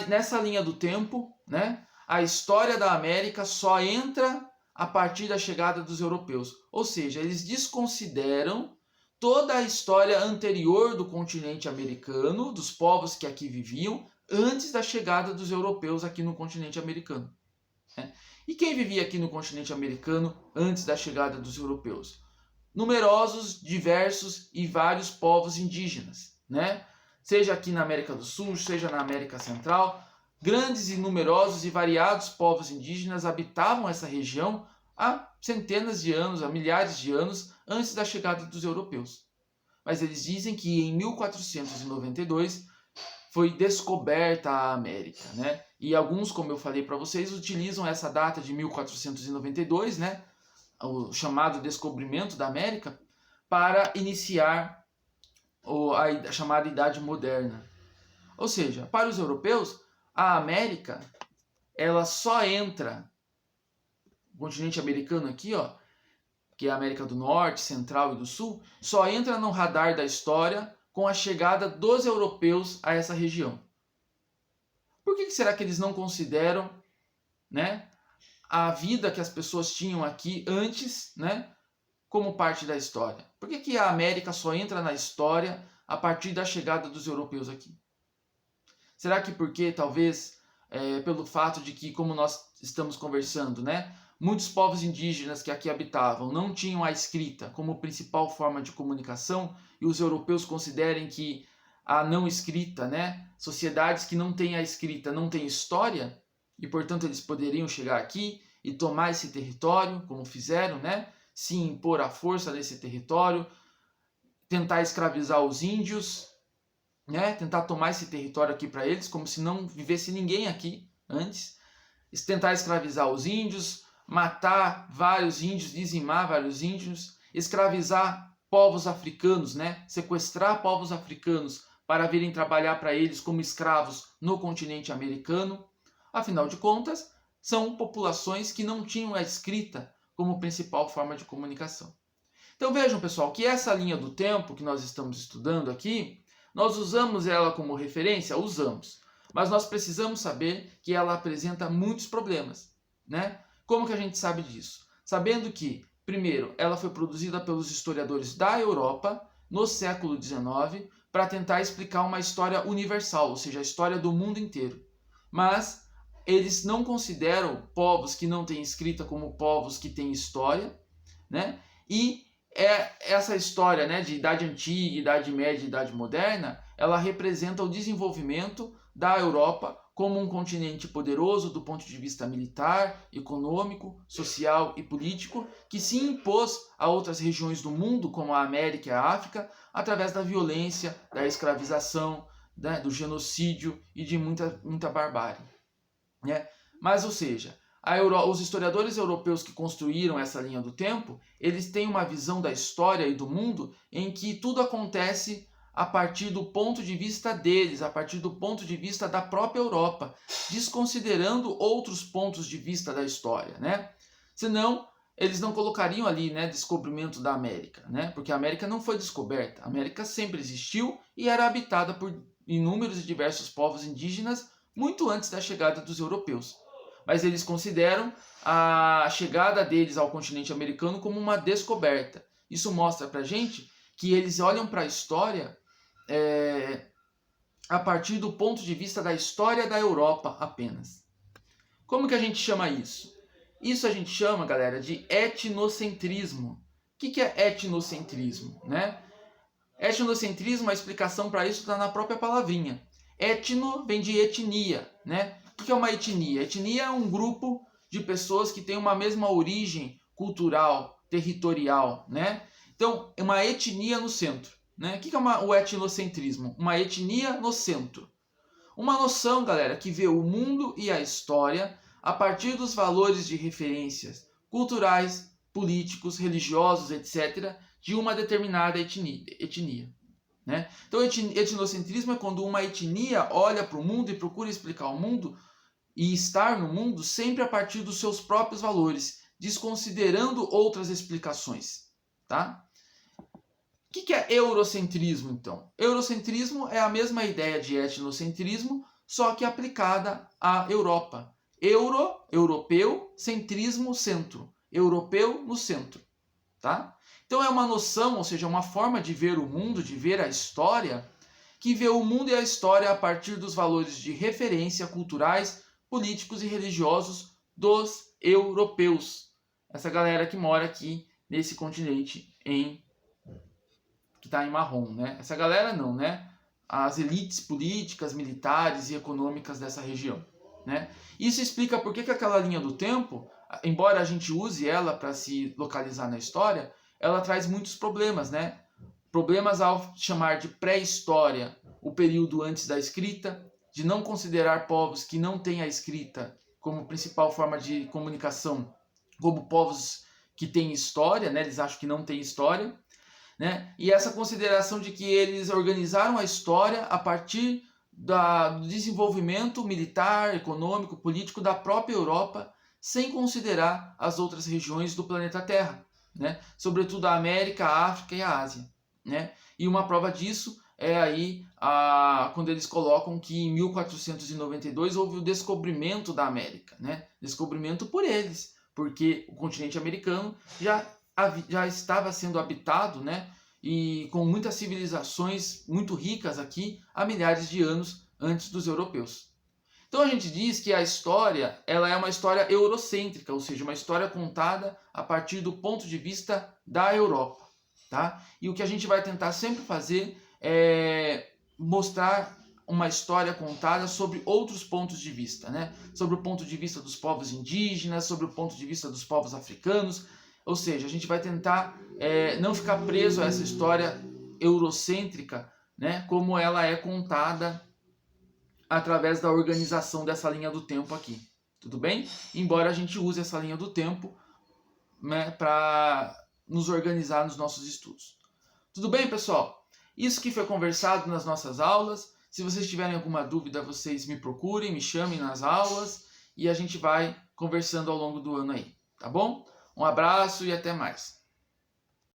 nessa linha do tempo, né, a história da América só entra a partir da chegada dos europeus. Ou seja, eles desconsideram toda a história anterior do continente americano, dos povos que aqui viviam, antes da chegada dos europeus aqui no continente americano, né? E quem vivia aqui no continente americano antes da chegada dos europeus? Numerosos, diversos e vários povos indígenas, né? Seja aqui na América do Sul, seja na América Central, grandes e numerosos e variados povos indígenas habitavam essa região há centenas de anos, há milhares de anos antes da chegada dos europeus. Mas eles dizem que em 1492 foi descoberta a América, né? E alguns, como eu falei para vocês, utilizam essa data de 1492, né, o chamado descobrimento da América, para iniciar a chamada Idade Moderna. Ou seja, para os europeus, a América, ela só entra, o continente americano aqui, ó, que é a América do Norte, Central e do Sul, só entra no radar da história com a chegada dos europeus a essa região. Por que será que eles não consideram, né, a vida que as pessoas tinham aqui antes, né, como parte da história? Por que a América só entra na história a partir da chegada dos europeus aqui? Será que porque talvez pelo fato de que, como nós estamos conversando, né, muitos povos indígenas que aqui habitavam não tinham a escrita como principal forma de comunicação e os europeus considerem que a não escrita, né, sociedades que não têm a escrita não têm história e, portanto, eles poderiam chegar aqui e tomar esse território, como fizeram, né, se impor à força nesse território, tentar escravizar os índios, né, tentar tomar esse território aqui para eles, como se não vivesse ninguém aqui antes, tentar escravizar os índios, matar vários índios, dizimar vários índios, escravizar povos africanos, né, sequestrar povos africanos para virem trabalhar para eles como escravos no continente americano. Afinal de contas, são populações que não tinham a escrita como principal forma de comunicação. Então vejam, pessoal, que essa linha do tempo que nós estamos estudando aqui, nós usamos ela como referência? Usamos. Mas nós precisamos saber que ela apresenta muitos problemas, né? Como que a gente sabe disso? Sabendo que, primeiro, ela foi produzida pelos historiadores da Europa no século XIX para tentar explicar uma história universal, ou seja, a história do mundo inteiro. Mas eles não consideram povos que não têm escrita como povos que têm história, né? E essa história, né, de Idade Antiga, Idade Média e Idade Moderna, ela representa o desenvolvimento da Europa como um continente poderoso do ponto de vista militar, econômico, social e político, que se impôs a outras regiões do mundo, como a América e a África, através da violência, da escravização, né, do genocídio e de muita barbárie, né? Mas, ou seja, os historiadores europeus que construíram essa linha do tempo, eles têm uma visão da história e do mundo em que tudo acontece a partir do ponto de vista deles, a partir do ponto de vista da própria Europa, desconsiderando outros pontos de vista da história, né? Senão, eles não colocariam ali, né, descobrimento da América, né? Porque a América não foi descoberta. A América sempre existiu e era habitada por inúmeros e diversos povos indígenas muito antes da chegada dos europeus. Mas eles consideram a chegada deles ao continente americano como uma descoberta. Isso mostra pra gente que eles olham para a história a partir do ponto de vista da história da Europa apenas. Como que a gente chama isso? Isso a gente chama, galera, de etnocentrismo. O que é etnocentrismo, né? Etnocentrismo, a explicação para isso está na própria palavrinha. Etno vem de etnia, né? O que é uma etnia? Etnia é um grupo de pessoas que têm uma mesma origem cultural, territorial, né? Então, é uma etnia no centro, né? O que é o etnocentrismo? Uma etnia no centro. Uma noção, galera, que vê o mundo e a história a partir dos valores de referências culturais, políticos, religiosos, etc., de uma determinada etnia. Né? Então, etnocentrismo é quando uma etnia olha para o mundo e procura explicar o mundo e estar no mundo sempre a partir dos seus próprios valores, desconsiderando outras explicações. Tá? O que é eurocentrismo, então? Eurocentrismo é a mesma ideia de etnocentrismo, só que aplicada à Europa. Europeu, centrismo, centro. Europeu no centro. Tá? Então é uma noção, ou seja, uma forma de ver o mundo, de ver a história, que vê o mundo e a história a partir dos valores de referência culturais, políticos e religiosos dos europeus. Essa galera que mora aqui nesse continente que está em marrom, né? Essa galera não, né? As elites políticas, militares e econômicas dessa região, né? Isso explica por que aquela linha do tempo, embora a gente use ela para se localizar na história, ela traz muitos problemas, né? Problemas ao chamar de pré-história o período antes da escrita, de não considerar povos que não têm a escrita como principal forma de comunicação, como povos que têm história, né? Eles acham que não têm história, né? E essa consideração de que eles organizaram a história a partir do desenvolvimento militar, econômico, político da própria Europa, sem considerar as outras regiões do planeta Terra, né? Sobretudo a América, a África e a Ásia, né? E uma prova disso é aí quando eles colocam que em 1492 houve o descobrimento da América, né? Descobrimento por eles, porque o continente americano já estava sendo habitado, né? E com muitas civilizações muito ricas aqui há milhares de anos antes dos europeus. Então a gente diz que a história ela é uma história eurocêntrica, ou seja, uma história contada a partir do ponto de vista da Europa. Tá? E o que a gente vai tentar sempre fazer é mostrar uma história contada sobre outros pontos de vista, né? Sobre o ponto de vista dos povos indígenas, sobre o ponto de vista dos povos africanos. Ou seja, a gente vai tentar não ficar preso a essa história eurocêntrica, né, como ela é contada através da organização dessa linha do tempo aqui. Tudo bem? Embora a gente use essa linha do tempo, né, para nos organizar nos nossos estudos. Tudo bem, pessoal? Isso que foi conversado nas nossas aulas. Se vocês tiverem alguma dúvida, vocês me procurem, me chamem nas aulas e a gente vai conversando ao longo do ano aí, tá bom? Um abraço e até mais.